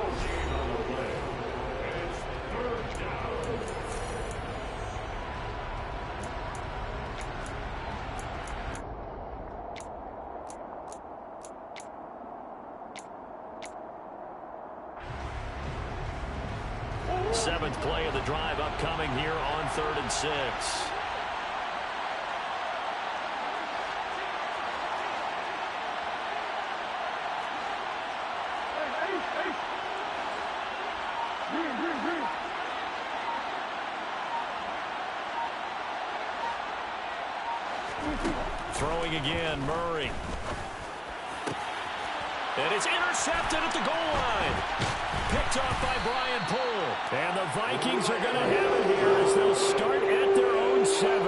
Seventh play of the drive upcoming here on 3rd and 6. Throwing again, Murray. And it's intercepted at the goal line. Picked off by Brian Poole. And the Vikings are going to have it here as they'll start at their own 7.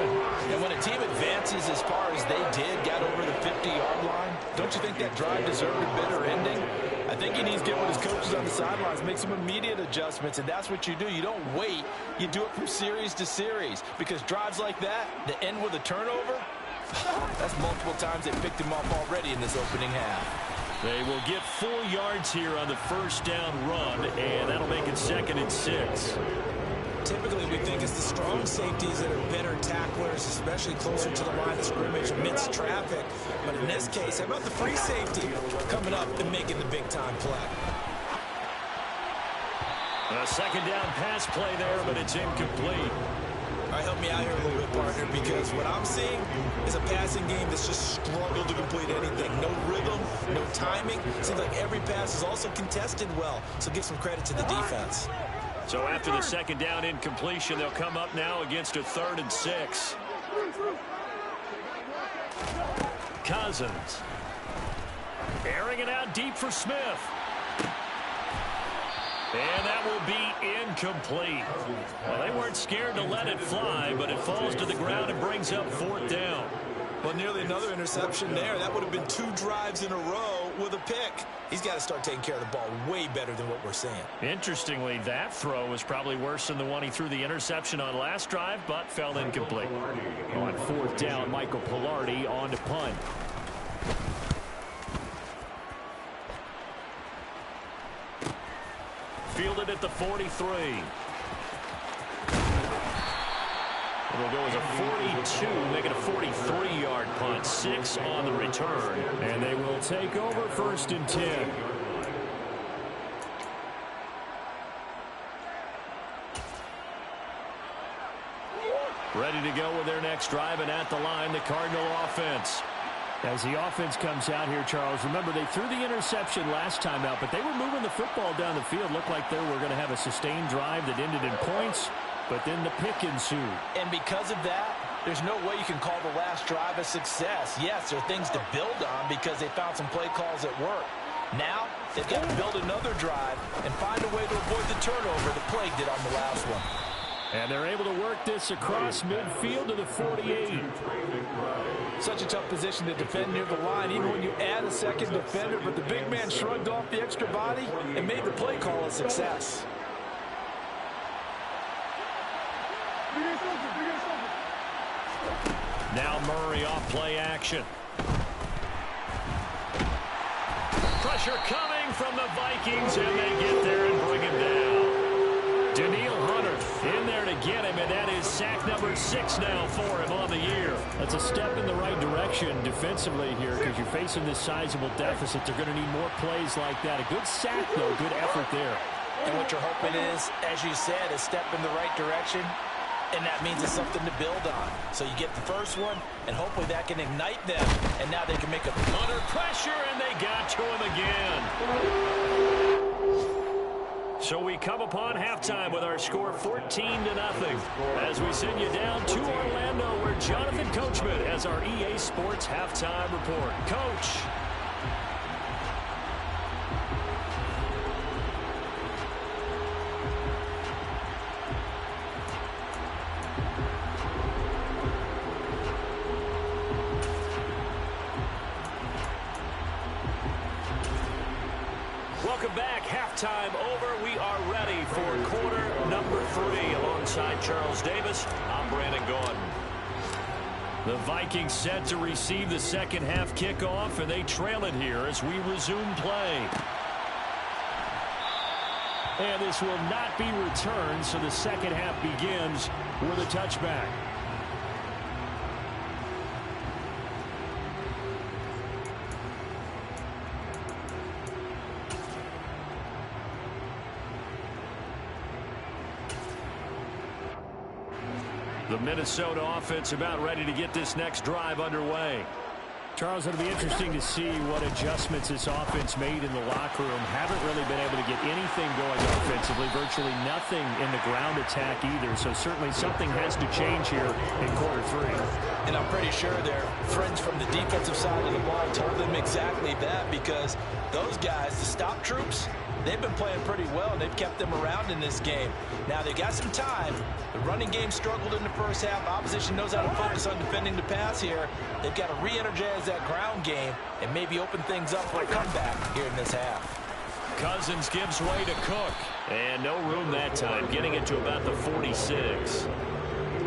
And when a team advances as far as they did, got over the 50-yard line, don't you think that drive deserved a better ending? I think he needs to get with his coaches on the sidelines, make some immediate adjustments, and that's what you do. You don't wait. You do it from series to series, because drives like that end with a turnover, that's multiple times they picked him off already in this opening half. They will get 4 yards here on the first down run, and that'll make it 2nd and 6. Typically, we think it's the strong safeties that are better tacklers, especially closer to the line of scrimmage amidst traffic. But in this case, how about the free safety coming up and making the big-time play? A 2nd down pass play there, but it's incomplete. All right, help me out here a little bit, partner, because what I'm seeing is a passing game that's just struggled to complete anything. No rhythm, no timing. Seems like every pass is also contested well, so give some credit to the defense. So after the second down incompletion, they'll come up now against a 3rd and 6. Cousins. Airing it out deep for Smith. And that will be incomplete. Well, they weren't scared to let it fly, but it falls to the ground and brings up 4th down. Well, nearly another interception there. That would have been 2 drives in a row with a pick. He's got to start taking care of the ball way better than what we're seeing. Interestingly, that throw was probably worse than the one he threw the interception on last drive, but fell incomplete. On 4th down, Michael Pilardi on to punt. Fielded at the 43. It'll go as a 42, make it a 43-yard punt. 6 on the return. And they will take over 1st and 10. Ready to go with their next drive, and at the line, the Cardinal offense. As the offense comes out here, Charles, remember they threw the interception last time out, but they were moving the football down the field. Looked like they were going to have a sustained drive that ended in points, but then the pick ensued. And because of that, there's no way you can call the last drive a success. Yes, there are things to build on because they found some play calls that work. Now, they've got to build another drive and find a way to avoid the turnover the plague did on the last one. And they're able to work this across midfield to the 48. Such a tough position to defend near the line, even when you add a second defender, but the big man shrugged off the extra body and made the play call a success. Now Murray off play action. Pressure coming from the Vikings, and they get there and bring him down. Daniil Hunter in there to get him, and that is sack number 6 now for him on the year. That's a step in the right direction defensively here because you're facing this sizable deficit. They're going to need more plays like that. A good sack, though, good effort there. And what you're hoping is, as you said, a step in the right direction, and that means it's something to build on. So you get the first one, and hopefully that can ignite them, and now they can make a... Under pressure, and they got to him again. So we come upon halftime with our score 14-0 as we send you down to Orlando where Jonathan Coachman has our EA Sports halftime report. Coach. Welcome back. Halftime over. We are ready for quarter number 3. Alongside Charles Davis, I'm Brandon Gordon. The Vikings set to receive the second half kickoff, and they trail it here as we resume play. And this will not be returned, so the second half begins with a touchback. The Minnesota offense about ready to get this next drive underway. Charles, it'll be interesting to see what adjustments this offense made in the locker room. Haven't really been able to get anything going offensively, virtually nothing in the ground attack either. So certainly something has to change here in quarter 3. And I'm pretty sure their friends from the defensive side of the ball told them exactly that, because those guys, the stop troops, they've been playing pretty well, and they've kept them around in this game. Now, they got some time. The running game struggled in the first half. Opposition knows how to focus on defending the pass here. They've got to re-energize that ground game and maybe open things up for a comeback here in this half. Cousins gives way to Cook. And no room that time, getting it to about the 46.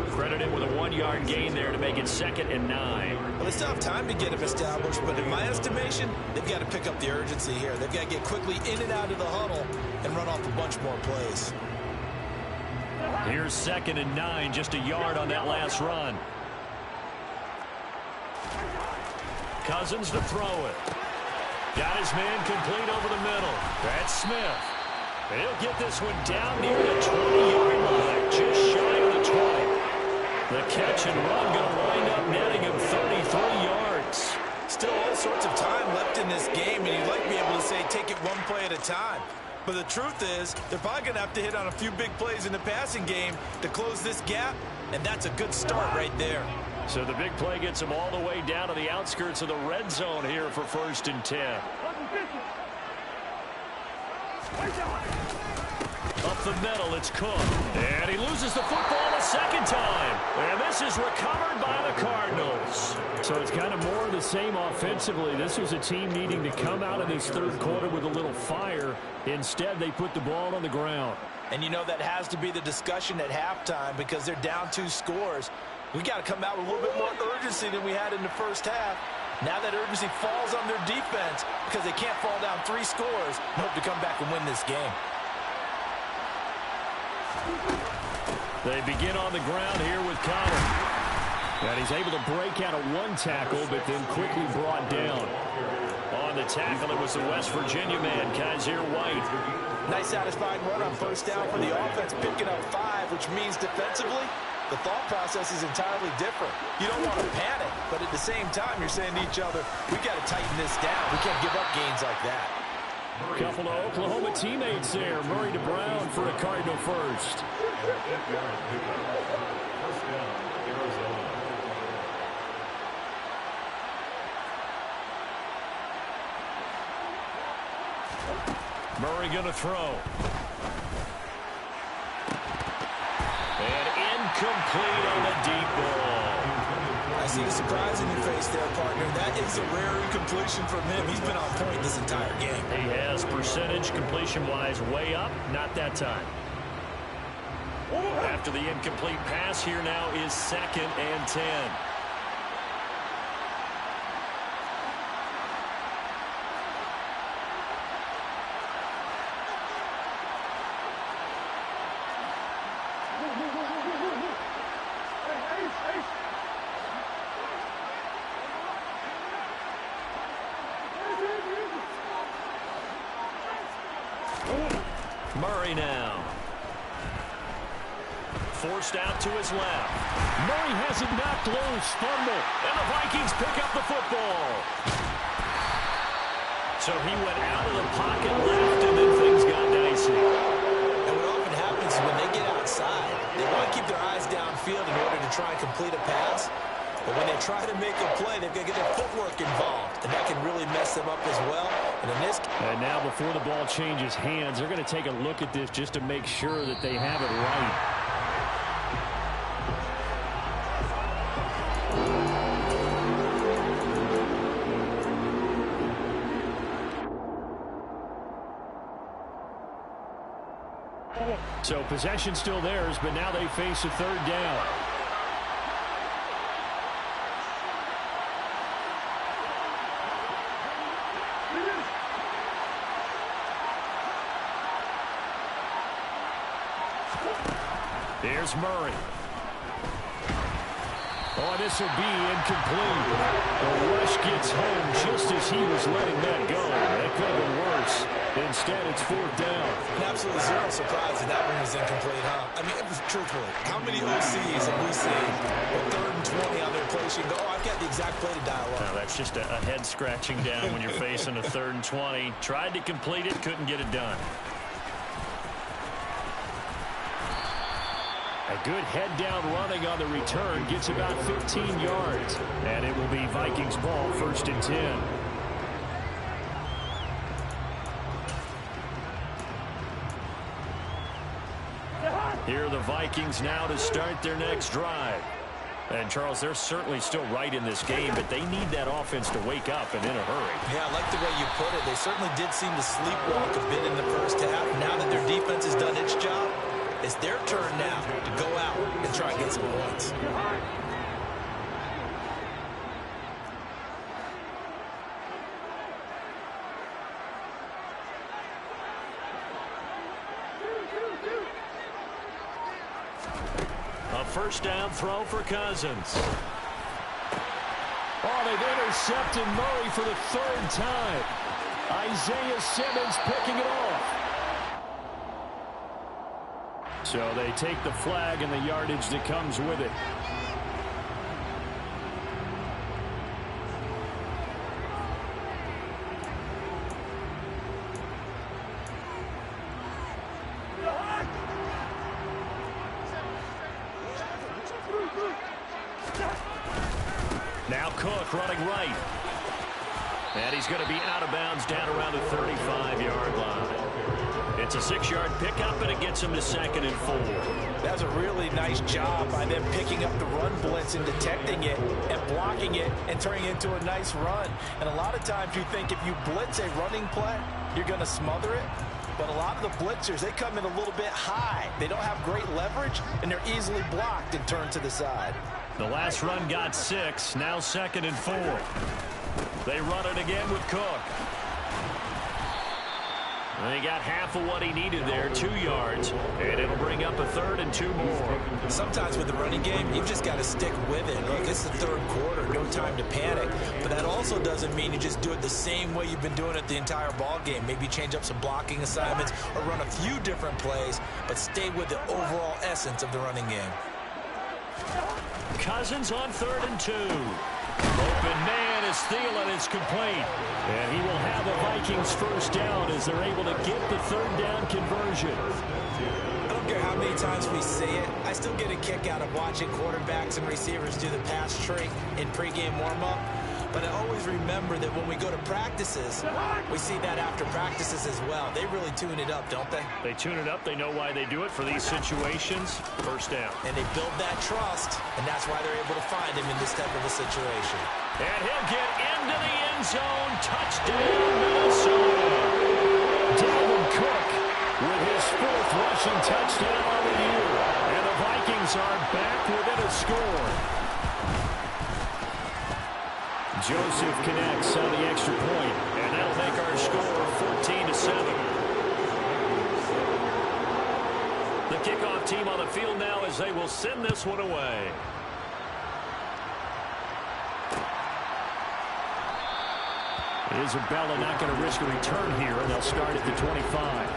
Credited with a 1-yard gain there to make it 2nd and 9. Well, they still have time to get him established, but in my estimation, they've got to pick up the urgency here. They've got to get quickly in and out of the huddle and run off a bunch more plays. Here's 2nd and 9, just a yard on that last run. Cousins to throw it. Got his man complete over the middle. That's Smith. And he'll get this one down near the 20-yard line, just shy of the 20. The catch and run going to wind up netting him 33 yards. Still all sorts of time left in this game, and you'd like to be able to say take it one play at a time. But the truth is, they're probably going to have to hit on a few big plays in the passing game to close this gap, and that's a good start right there. So the big play gets them all the way down to the outskirts of the red zone here for 1st and 10. Up the middle, it's Cook. And he loses the football a second time. And this is recovered by the Cardinals. So it's kind of more of the same offensively. This was a team needing to come out in this third quarter with a little fire. Instead, they put the ball on the ground. And you know that has to be the discussion at halftime because they're down 2 scores. We got to come out with a little bit more urgency than we had in the first half. Now that urgency falls on their defense because they can't fall down 3 scores and hope to come back and win this game. They begin on the ground here with Connor. And he's able to break out of 1 tackle, but then quickly brought down. On the tackle, it was the West Virginia man, Kaiser White. Nice satisfying run on first down for the offense, picking up 5, which means defensively, the thought process is entirely different. You don't want to panic, but at the same time, you're saying to each other, we got to tighten this down. We can't give up gains like that. Couple of Oklahoma teammates there. Murray to Brown for a Cardinal first. Murray going to throw. And incomplete on the deep ball. I see the surprise in your face there, partner. That is a rare incompletion from him. He's been on point this entire game. He has percentage completion-wise way up. Not that time. After the incomplete pass, here now is 2nd and 10. Murray now. Forced out to his left. Murray has it knocked loose. Fumble. And the Vikings pick up the football. So he went out of the pocket left, and then things got dicey. And what often happens is when they get outside, they want to keep their eyes downfield in order to try and complete a pass. But when they try to make a play, they've got to get their footwork involved, and that can really mess them up as well. And in this, and now before the ball changes hands, they're going to take a look at this just to make sure that they have it right. So possession still theirs, but now they face a 3rd down. Here's Murray. Oh, this will be incomplete. The rush gets home just as he was letting that go. That could have been worse. Instead, it's 4th down. And absolutely zero surprise that that one was incomplete, huh? I mean, truthfully, how many OCs have we seen with 3rd and 20 on their play sheet go, oh, I've got the exact play to dial up? No, that's just a head scratching down when you're facing a 3rd and 20. Tried to complete it, couldn't get it done. A good head down running on the return gets about 15 yards. And it will be Vikings ball, 1st and 10. Here are the Vikings now to start their next drive. And, Charles, they're certainly still right in this game, but they need that offense to wake up and in a hurry. Yeah, I like the way you put it. They certainly did seem to sleepwalk a bit in the first half. Now that their defense has done its job, it's their turn now to go out and try and get some points. A 1st down throw for Cousins. Oh, they've intercepted Murray for the 3rd time. Isaiah Simmons picking it off. So they take the flag and the yardage that comes with it. Cook running right. And he's going to be out of bounds down around the 35-yard line. It's a 6-yard pickup, and it gets him to 2nd and 4. That's a really nice job by them picking up the run blitz and detecting it and blocking it and turning it into a nice run. And a lot of times you think if you blitz a running play, you're going to smother it. But a lot of the blitzers, they come in a little bit high. They don't have great leverage, and they're easily blocked and turned to the side. The last run got 6, now 2nd and 4. They run it again with Cook. And he got half of what he needed there, 2 yards, and it'll bring up a 3rd and 2 more. Sometimes with the running game, you've just got to stick with it. Look, it's the 3rd quarter, no time to panic. But that also doesn't mean you just do it the same way you've been doing it the entire ball game. Maybe change up some blocking assignments or run a few different plays, but stay with the overall essence of the running game. Cousins on 3rd and 2. Open man is Thielen. It's complete. And he will have a Vikings first down as they're able to get the 3rd down conversion. I don't care how many times we see it. I still get a kick out of watching quarterbacks and receivers do the pass trick in pregame warm-up. But I always remember that when we go to practices, we see that after practices as well. They really tune it up, don't they? They tune it up. They know why they do it for these situations. First down. And they build that trust, and that's why they're able to find him in this type of a situation. And he'll get into the end zone. Touchdown, Minnesota. Dalvin Cook with his 4th rushing touchdown on the year. And the Vikings are back within a score. Joseph connects on the extra point, and that'll make our score 14-7. The kickoff team on the field now as they will send this one away. Isabella not going to risk a return here, and they'll start at the 25.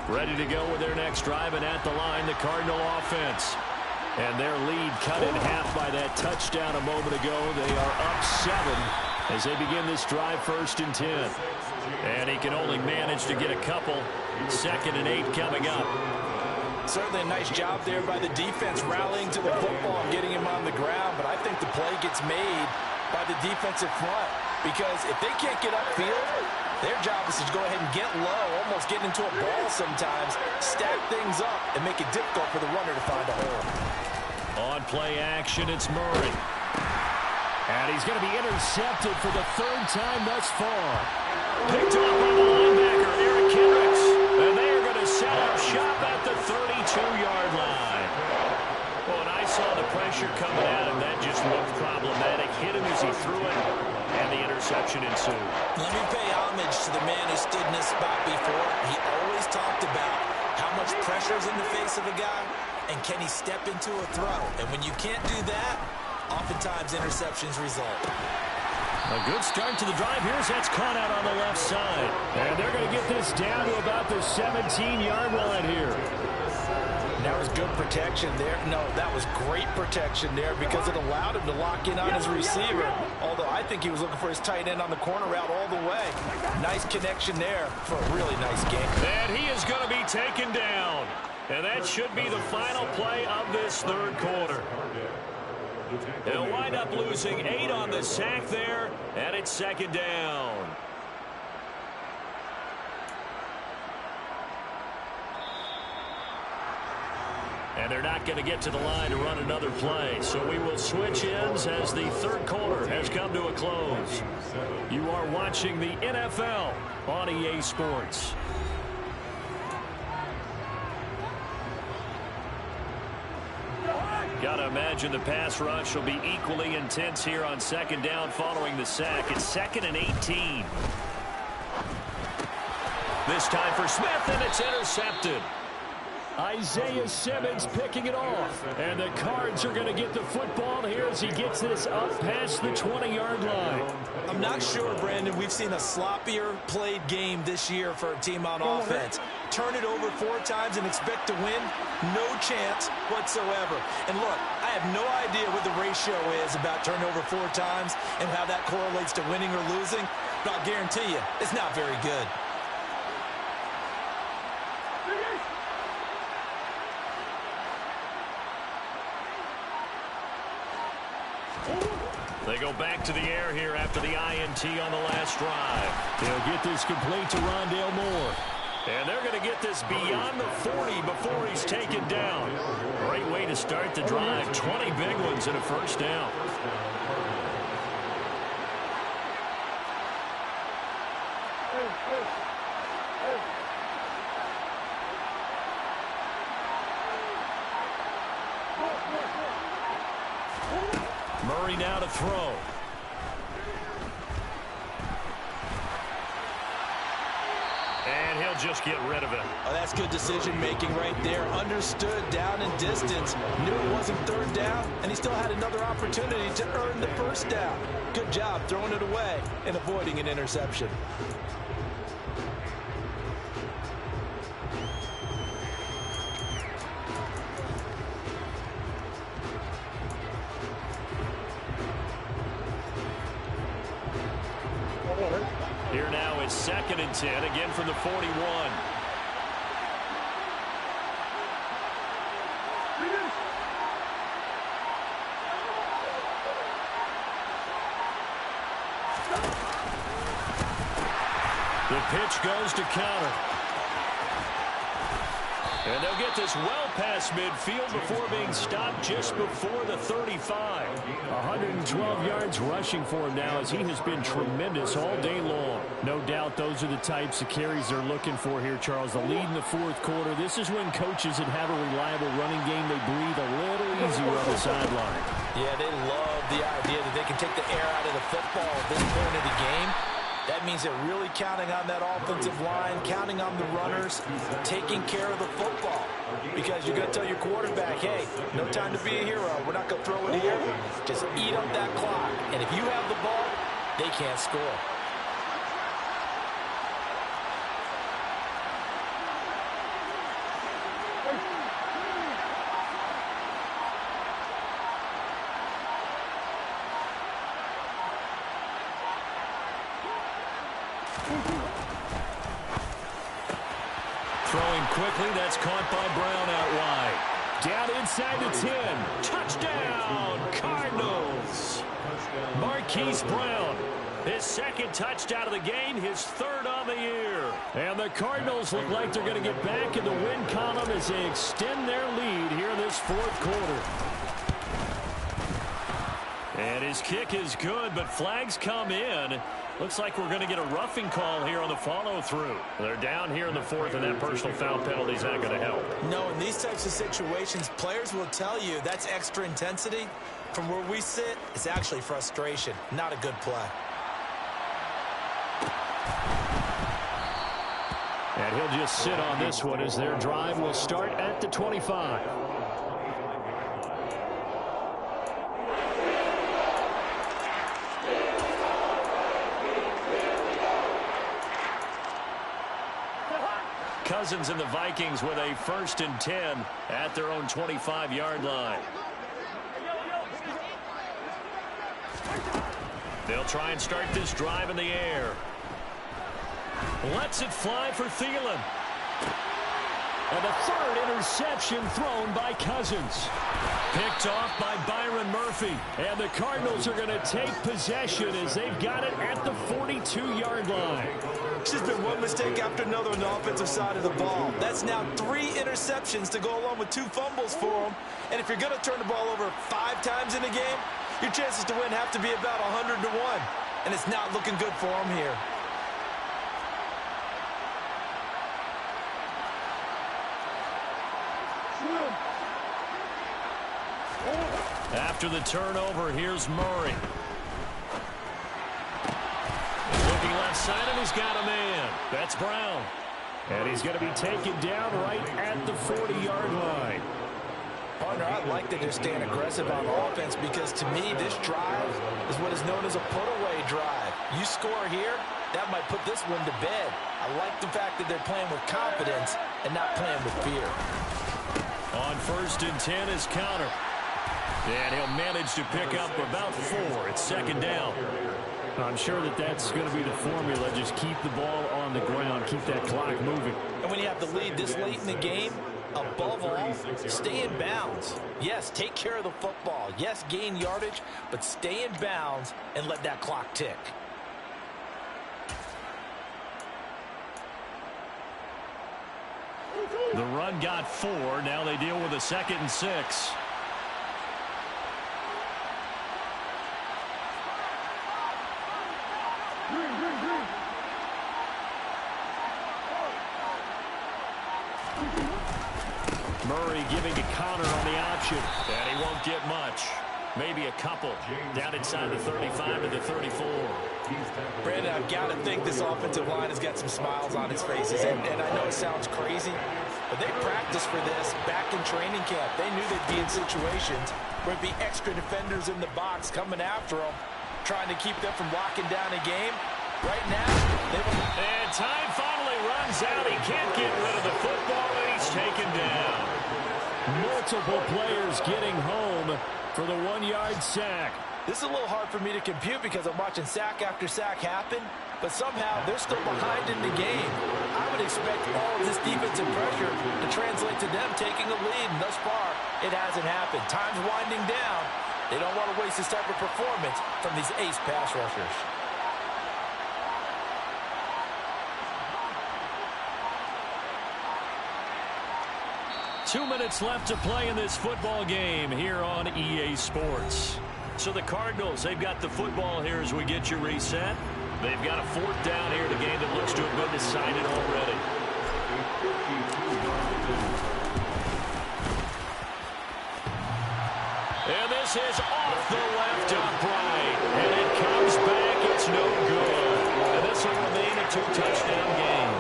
Ready to go with their next drive, and at the line, the Cardinal offense. And their lead cut in half by that touchdown a moment ago. They are up 7 as they begin this drive, 1st and 10. And he can only manage to get a couple. 2nd and 8 coming up. Certainly a nice job there by the defense rallying to the football and getting him on the ground. But I think the play gets made by the defensive front. Because if they can't get upfield, their job is to go ahead and get low, almost get into a ball sometimes, stack things up, and make it difficult for the runner to find a hole. On play action, it's Murray. And he's going to be intercepted for the 3rd time thus far. Picked up by the linebacker, Eric Kendricks. And they are going to set up shop at the 32-yard line. Well, and I saw the pressure coming at him. That just looked problematic. Hit him as he threw it, and the interception ensued. Let me pay homage to the man who stood in this spot before. He always talked about how much pressure is in the face of a guy, and can he step into a throw. And when you can't do that, oftentimes interceptions result. A good start to the drive. Here's that's caught out on the left side. And they're going to get this down to about the 17-yard line here. That was good protection there. No, that was great protection there because it allowed him to lock in on his receiver. Although I think he was looking for his tight end on the corner route all the way. Nice connection there for a really nice game. And he is going to be taken down. And that should be the final play of this 3rd quarter. They'll wind up losing 8 on the sack there, and it's 2nd down. And they're not going to get to the line to run another play. So we will switch ends as the 3rd quarter has come to a close. You are watching the NFL on EA Sports. Got to imagine the pass rush will be equally intense here on 2nd down following the sack. It's 2nd and 18. This time for Smith, and it's intercepted. Isaiah Simmons picking it off. And the Cards are going to get the football here as he gets this up past the 20-yard line. I'm not sure, Brandon, we've seen a sloppier played game this year for a team on offense. Turn it over 4 times and expect to win? No chance whatsoever. And look, I have no idea what the ratio is about turnover 4 times and how that correlates to winning or losing. but I'll guarantee you, it's not very good. They go back to the air here after the INT on the last drive. They'll get this complete to Rondale Moore. And they're going to get this beyond the 40 before he's taken down. Great way to start the drive. 20 big ones and a first down. Murray now to throw. And he'll just get rid of it. Oh, that's good decision-making right there. Understood down and distance. Knew it wasn't third down, and he still had another opportunity to earn the first down. Good job throwing it away and avoiding an interception. Here now is 2nd and 10, again from the 41. The pitch goes to counter. And they'll get this well past midfield before being stopped just before the 35. 112 yards rushing for him now as he has been tremendous all day long. No doubt those are the types of carries they're looking for here, Charles. The lead in the fourth quarter. This is when coaches that have a reliable running game, they breathe a little easier on the sideline. Yeah, they love the idea that they can take the air out of the football at this point of the game. That means they're really counting on that offensive line, counting on the runners, taking care of the football. Because you're going to tell your quarterback, hey, no time to be a hero. We're not going to throw it here. Just eat up that clock. And if you have the ball, they can't score. Throwing quickly, that's caught by Brown out wide. Down inside the 10. Touchdown, Cardinals. Marquise Brown, his 2nd touchdown of the game, his 3rd on the year. And the Cardinals look like they're going to get back in the win column as they extend their lead here in this fourth quarter. And his kick is good, but flags come in. Looks like we're going to get a roughing call here on the follow-through. They're down here in the 4th, and that personal foul penalty is not going to help. No, in these types of situations, players will tell you that's extra intensity. From where we sit, it's actually frustration, not a good play. And he'll just sit on this one as their drive will start at the 25. Cousins and the Vikings with a 1st and 10 at their own 25-yard line. They'll try and start this drive in the air. Lets it fly for Thielen. And the 3rd interception thrown by Cousins. Picked off by Byron Murphy. And the Cardinals are going to take possession as they've got it at the 42-yard line. It's just been one mistake after another on the offensive side of the ball. That's now 3 interceptions to go along with 2 fumbles for them. And if you're going to turn the ball over 5 times in a game, your chances to win have to be about 100 to 1. And it's not looking good for them here. After the turnover, here's Murray. Looking left side, and he's got a man. That's Brown. And he's going to be taken down right at the 40-yard line. Partner, I like that they're staying aggressive on offense because, to me, this drive is what is known as a put-away drive. You score here, that might put this one to bed. I like the fact that they're playing with confidence and not playing with fear. On 1st and 10 is counter. And he'll manage to pick up about 4. It's 2nd down. I'm sure that that's going to be the formula. Just keep the ball on the ground. Keep that clock moving. And when you have the lead this late in the game, above all, stay in bounds. Yes, take care of the football. Yes, gain yardage, but stay in bounds and let that clock tick. The run got 4. Now they deal with a 2nd and 6. Murray giving to Connor on the option. And he won't get much. Maybe a couple. Down inside the 35 to the 34. Brandon, I've got to think this offensive line has got some smiles on its faces. And I know it sounds crazy, but they practiced for this back in training camp. They knew they'd be in situations where there'd be extra defenders in the box coming after them, trying to keep them from locking down a game. Right now, and time finally runs out. He can't get rid of the football, and he's taken down. Multiple players getting home for the 1-yard sack. This is a little hard for me to compute because I'm watching sack after sack happen, but somehow they're still behind in the game. I would expect all of this defensive pressure to translate to them taking a lead, and thus far, it hasn't happened. Time's winding down. They don't want to waste this type of performance from these ace pass rushers. Two minutes left to play in this football game here on EA Sports. So the Cardinals, they've got the football here as we get you reset. They've got a 4th down here in a game that looks to have been decided already. And this is off the left upright. And it comes back. It's no good. And this will remain a 2-touchdown game.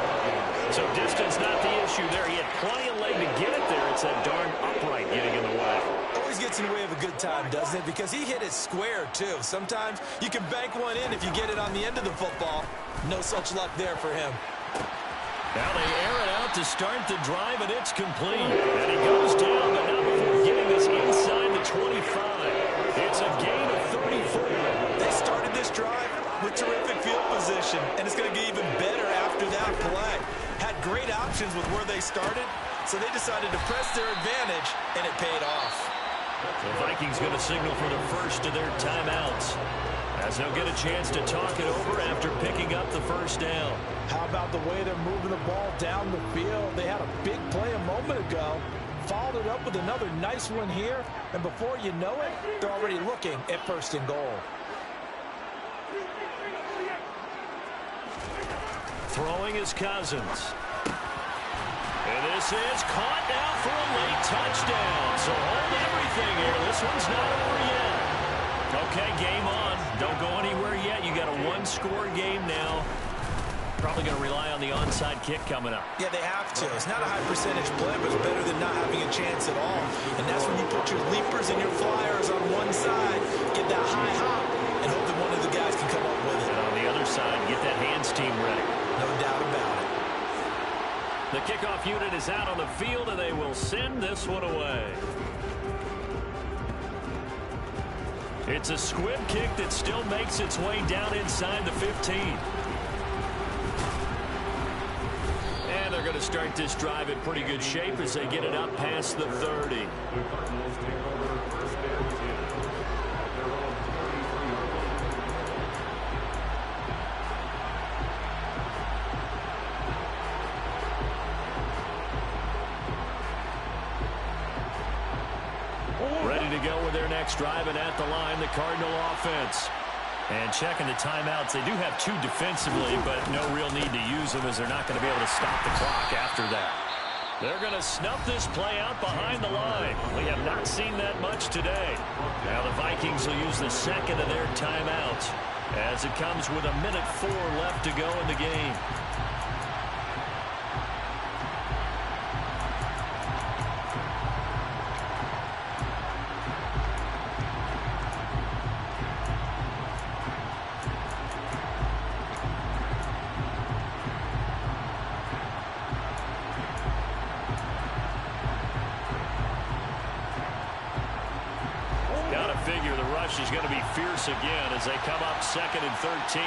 So distance not the issue there. He had plenty of leg to get it there. It's that darn upright getting in the way. Always gets in the way of a good time, doesn't it? Because he hit it square, too. Sometimes you can bank one in if you get it on the end of the football. No such luck there for him. Now they air it out to start the drive, and it's complete. And he goes down, but not before getting this inside the 25. It's a gain of 34. They started this drive with terrific field position, and it's going to get even better after that play. Had great options with where they started, so they decided to press their advantage, and it paid off. The Vikings going to signal for the first of their timeouts, as they'll get a chance to talk it over after picking up the first down. How about the way they're moving the ball down the field? They had a big play a moment ago, followed it up with another nice one here, and before you know it, they're already looking at 1st and goal. Throwing is Cousins. And this is caught now for a late touchdown. So hold everything here. This one's not over yet. Okay, game on. Don't go anywhere yet. You got a 1-score game now. Probably going to rely on the onside kick coming up. Yeah, they have to. It's not a high percentage play, but it's better than not having a chance at all. And that's when you put your leapers and your flyers on one side, get that high hop, and hope that one of the guys can come up with it. And on the other side, get that hands team ready. No doubt about it. The kickoff unit is out on the field, and they will send this one away. It's a squib kick that still makes its way down inside the 15. And they're going to start this drive in pretty good shape as they get it up past the 30. Ready to go with their next drive, and at the line, the Cardinal offense. And checking the timeouts, they do have 2 defensively, but no real need to use them as they're not going to be able to stop the clock after that. They're going to snuff this play out behind the line. We have not seen that much today. Now the Vikings will use the 2nd of their timeouts as it comes with 1:04 left to go in the game. rush is going to be fierce again as they come up 2nd and 13.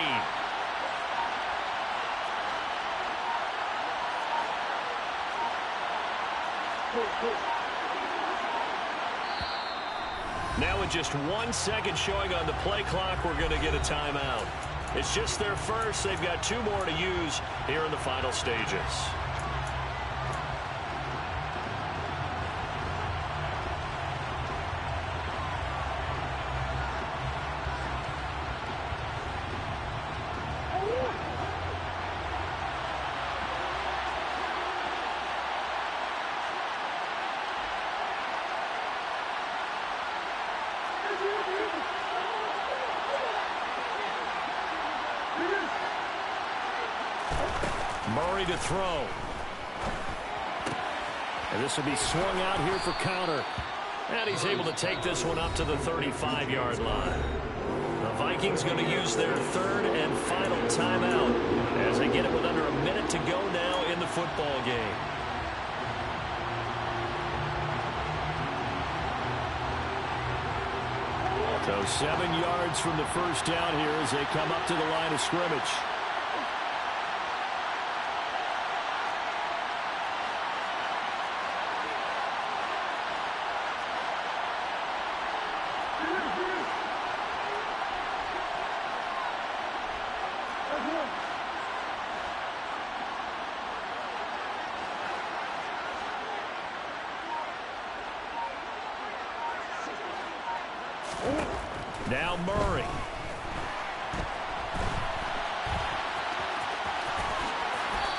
Now with just 1 second showing on the play clock, we're going to get a timeout. It's just their first. They've got 2 more to use here in the final stages. Murray to throw. And this will be swung out here for counter. And he's able to take this one up to the 35-yard line. The Vikings going to use their 3rd and final timeout as they get it with under a minute to go now in the football game. So 7 yards from the first down here as they come up to the line of scrimmage. Now Murray.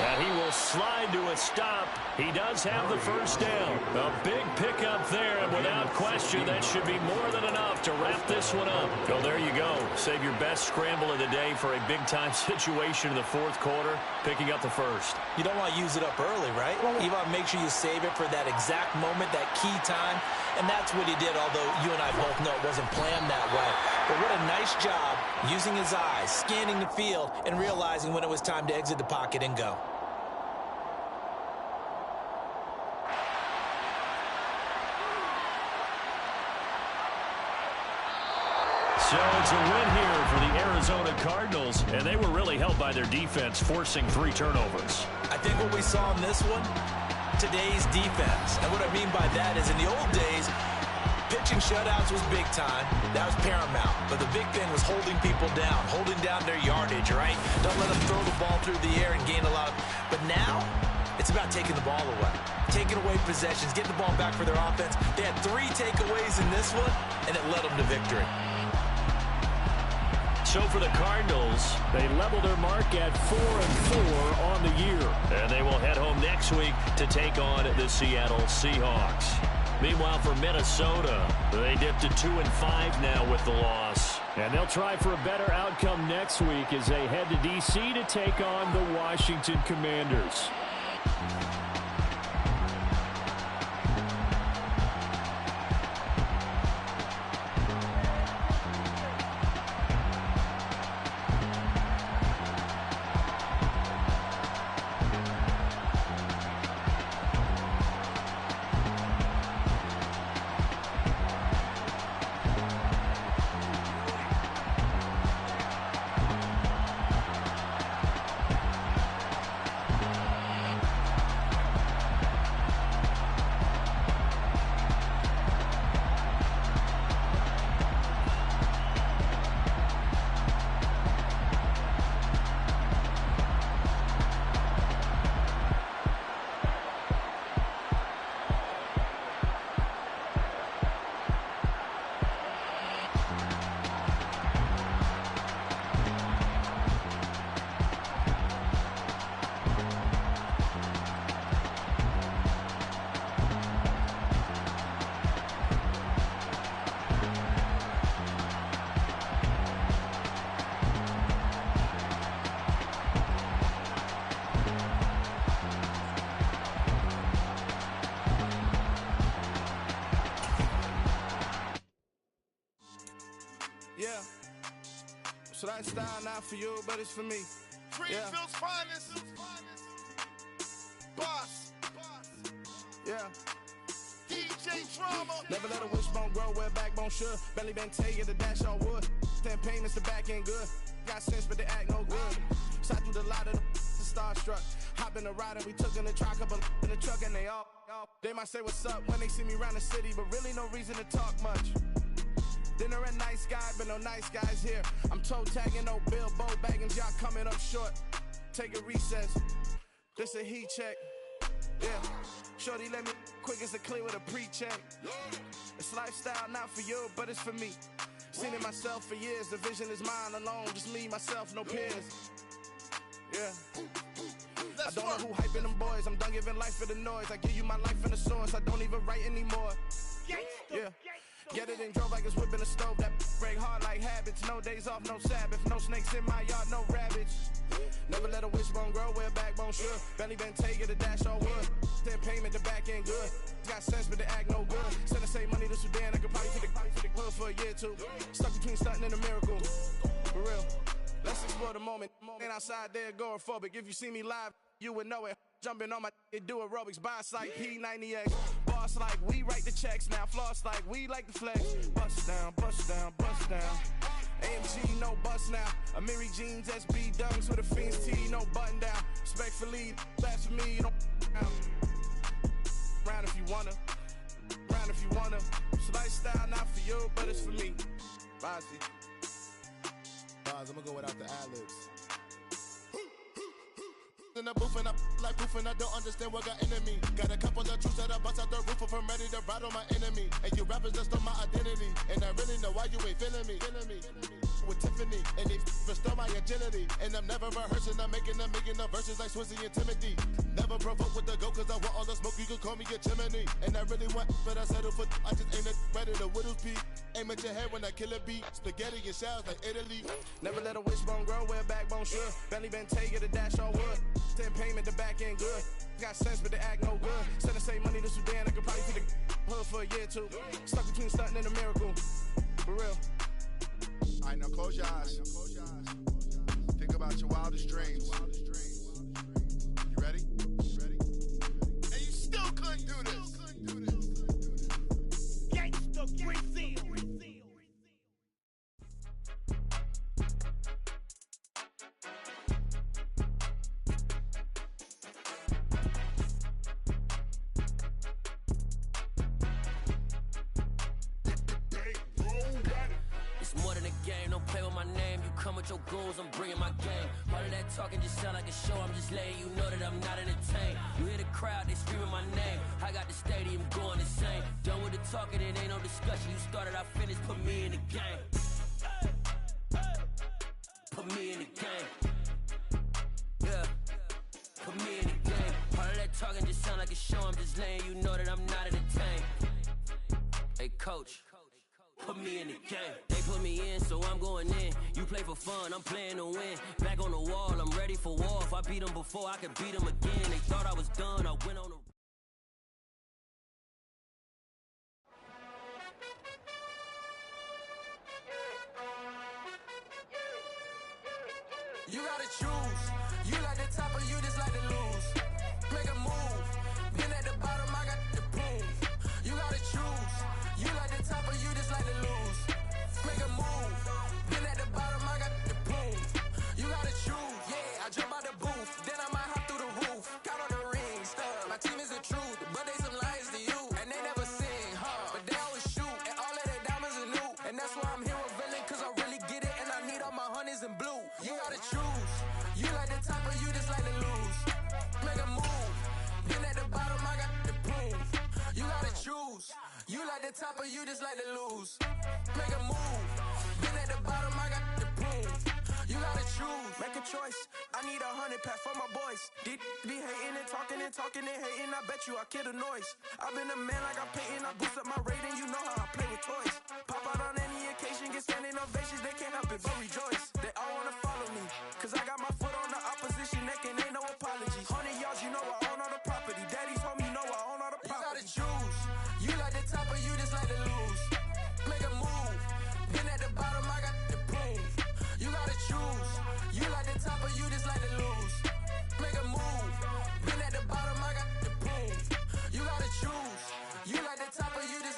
And he will slide to a stop. He does have the first down. A big pickup there, and without question, that should be more than enough to wrap this one up. So there you go. Save your best scramble of the day for a big-time situation in the 4th quarter, picking up the first. You don't want to use it up early, right? You want to make sure you save it for that exact moment, that key time. And that's what he did, although you and I both know it wasn't planned that way. But what a nice job using his eyes, scanning the field, and realizing when it was time to exit the pocket and go. So it's a win here for the Arizona Cardinals, and they were really helped by their defense, forcing 3 turnovers. I think what we saw in this one, today's defense. And what I mean by that is in the old days, pitching shutouts was big time. That was paramount. But the big thing was holding people down, holding down their yardage, right? Don't let them throw the ball through the air and gain a lot of... But now, it's about taking the ball away. Taking away possessions, getting the ball back for their offense. They had 3 takeaways in this one, and it led them to victory. So for the Cardinals, they level their mark at 4-4 on the year. And they will head home next week to take on the Seattle Seahawks. Meanwhile, for Minnesota, they dipped to 2-5 now with the loss. And they'll try for a better outcome next week as they head to D.C. to take on the Washington Commanders. Yeah. So that style not for you, but it's for me. Greenfield's finest. Boss. Yeah. DJ Never let a wishbone grow where a backbone should. Belly been taking the dash all wood. 10 payments, the back ain't good. Got sense, but they act no good. Shot through the lot of the starstruck. Hop in the ride and we took in the truck, couple in the truck, and they might say what's up when they see me around the city, but really no reason to talk much. Dinner at Nice Guy, but no nice guys here. I'm toe tagging, no Bilbo baggins, y'all coming up short. Take a recess. This a heat check. Yeah. Shorty let me quick as a clear with a pre-check. It's lifestyle, not for you, but it's for me. Seen it myself for years. The vision is mine alone. Just me, myself, no peers. Yeah. I don't know who hyping them boys. I'm done giving life for the noise. I give you my life in the source. I don't even write anymore. Yeah. Get it and drove like it's whipping a stove. That break hard like habits. No days off, no Sabbath. No snakes in my yard, no rabbits. Never let a wishbone grow where a backbone should. Belly been taking the dash all wood. 10 payment, the back ain't good. Got sense, but they act no good. Send the same money to Sudan. I could probably take the hood for a year or two. Stuck between stunting and a miracle. For real. Let's explore the moment. Ain't outside there agoraphobic. If you see me live, you would know it. Jumping on my do aerobics. Boss like P90X. Boss like we write the checks now. Floss like we like the flex. Bust down, bust down, bust down. AMG, no bust now. Amiri jeans, SB dunks with a Fiends tee, no button down. Respectfully, that's for me, you don't round if you wanna. Round if you wanna. It's lifestyle, not for you, but it's for me. Bozzy. I'm gonna go without the ad-libs. In the booth and I like proof and I don't understand what got into me. Got a couple of truths that I bust out the roof if I'm ready to ride on my enemy. And you rappers just stole my identity. And I really know why you ain't feeling me. With Tiffany, and they restore my agility. And I'm never rehearsing, I'm making a million of verses like Swizzy and Timothy. Never provoke with the go, cause I want all the smoke, you can call me a chimney. And I really want, but I settle for, I just ain't ready to whittles pea. Aim at your head when I kill a beat. Spaghetti and shells like Italy. Never let a wishbone grow where a backbone should. Belly been taking the dash all wood. 10 payment, the back ain't good. Got sense, but they act no good. Send the same money to Sudan, I could probably take the hood for a year or two. Stuck between stunting and a miracle. For real. Alright, now close your eyes. Think about your wildest dreams. You ready? And you still couldn't do this. Gangsta Brazil. More than a game, don't play with my name. You come with your goons, I'm bringing my game. All of that talking just sound like a show. I'm just letting you know that I'm not entertained. You hear the crowd, they screaming my name. I got the stadium going insane. Done with the talking, it ain't no discussion. You started, I finished, put me in the game. Put me in the game. Yeah, put me in the game. All of that talking just sound like a show. I'm just letting you know that I'm not entertained. Hey, coach. Put me in the game. They put me in, so I'm going in. You play for fun, I'm playing to win. Back on the wall, I'm ready for war. If I beat them before, I could beat them again. They thought I was done, I went on a... You gotta choose. You like the top or you just like to lose. Make a move. Been at the bottom, I got the proof. You gotta choose. You like the top or you just like to lose. Make a move. Been at the bottom, I got the proof. You gotta choose. Yeah, I jump out the booth. Then I might hop through the roof. Count on the ring stuff. My team is the truth, but they some liars to you. And they never sing, but they always shoot. And all of their diamonds are loot. And that's why I'm here with villain, cause I really get it. And I need all my honeys in blue. You gotta choose. You like the top or you just like to lose. Make a move. Been at the bottom, I got the proof. You gotta choose. You like the top or you just like to lose. Make a move. Been at the bottom, I got the proof. You gotta choose. Make a choice. I need 100 pack for my boys. Be hating and talking and hating. I bet you I kill the noise. I've been a man like I'm Peyton. I boost up my rating. You know how I play with toys. Pop out on any occasion, get standing ovations. They can't help it but rejoice. They all wanna follow me, cause I got my foot on the opposition neck and ain't no apologies. 100 yards, you know I own all the property. Daddy's home, you know I own all the property. You gotta choose. You like the top or you just like to lose. Make a move. Been at the bottom, I got the proof. You gotta choose. You like the top or you just like to lose. Make a move. Been at the bottom, I got the proof. You gotta choose. You like the top or you just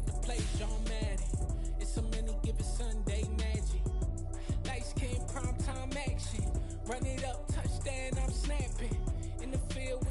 with the play, John Madden. It's so many given Sunday magic. Lights came prime time action. Run it up, touchdown, I'm snapping. In the field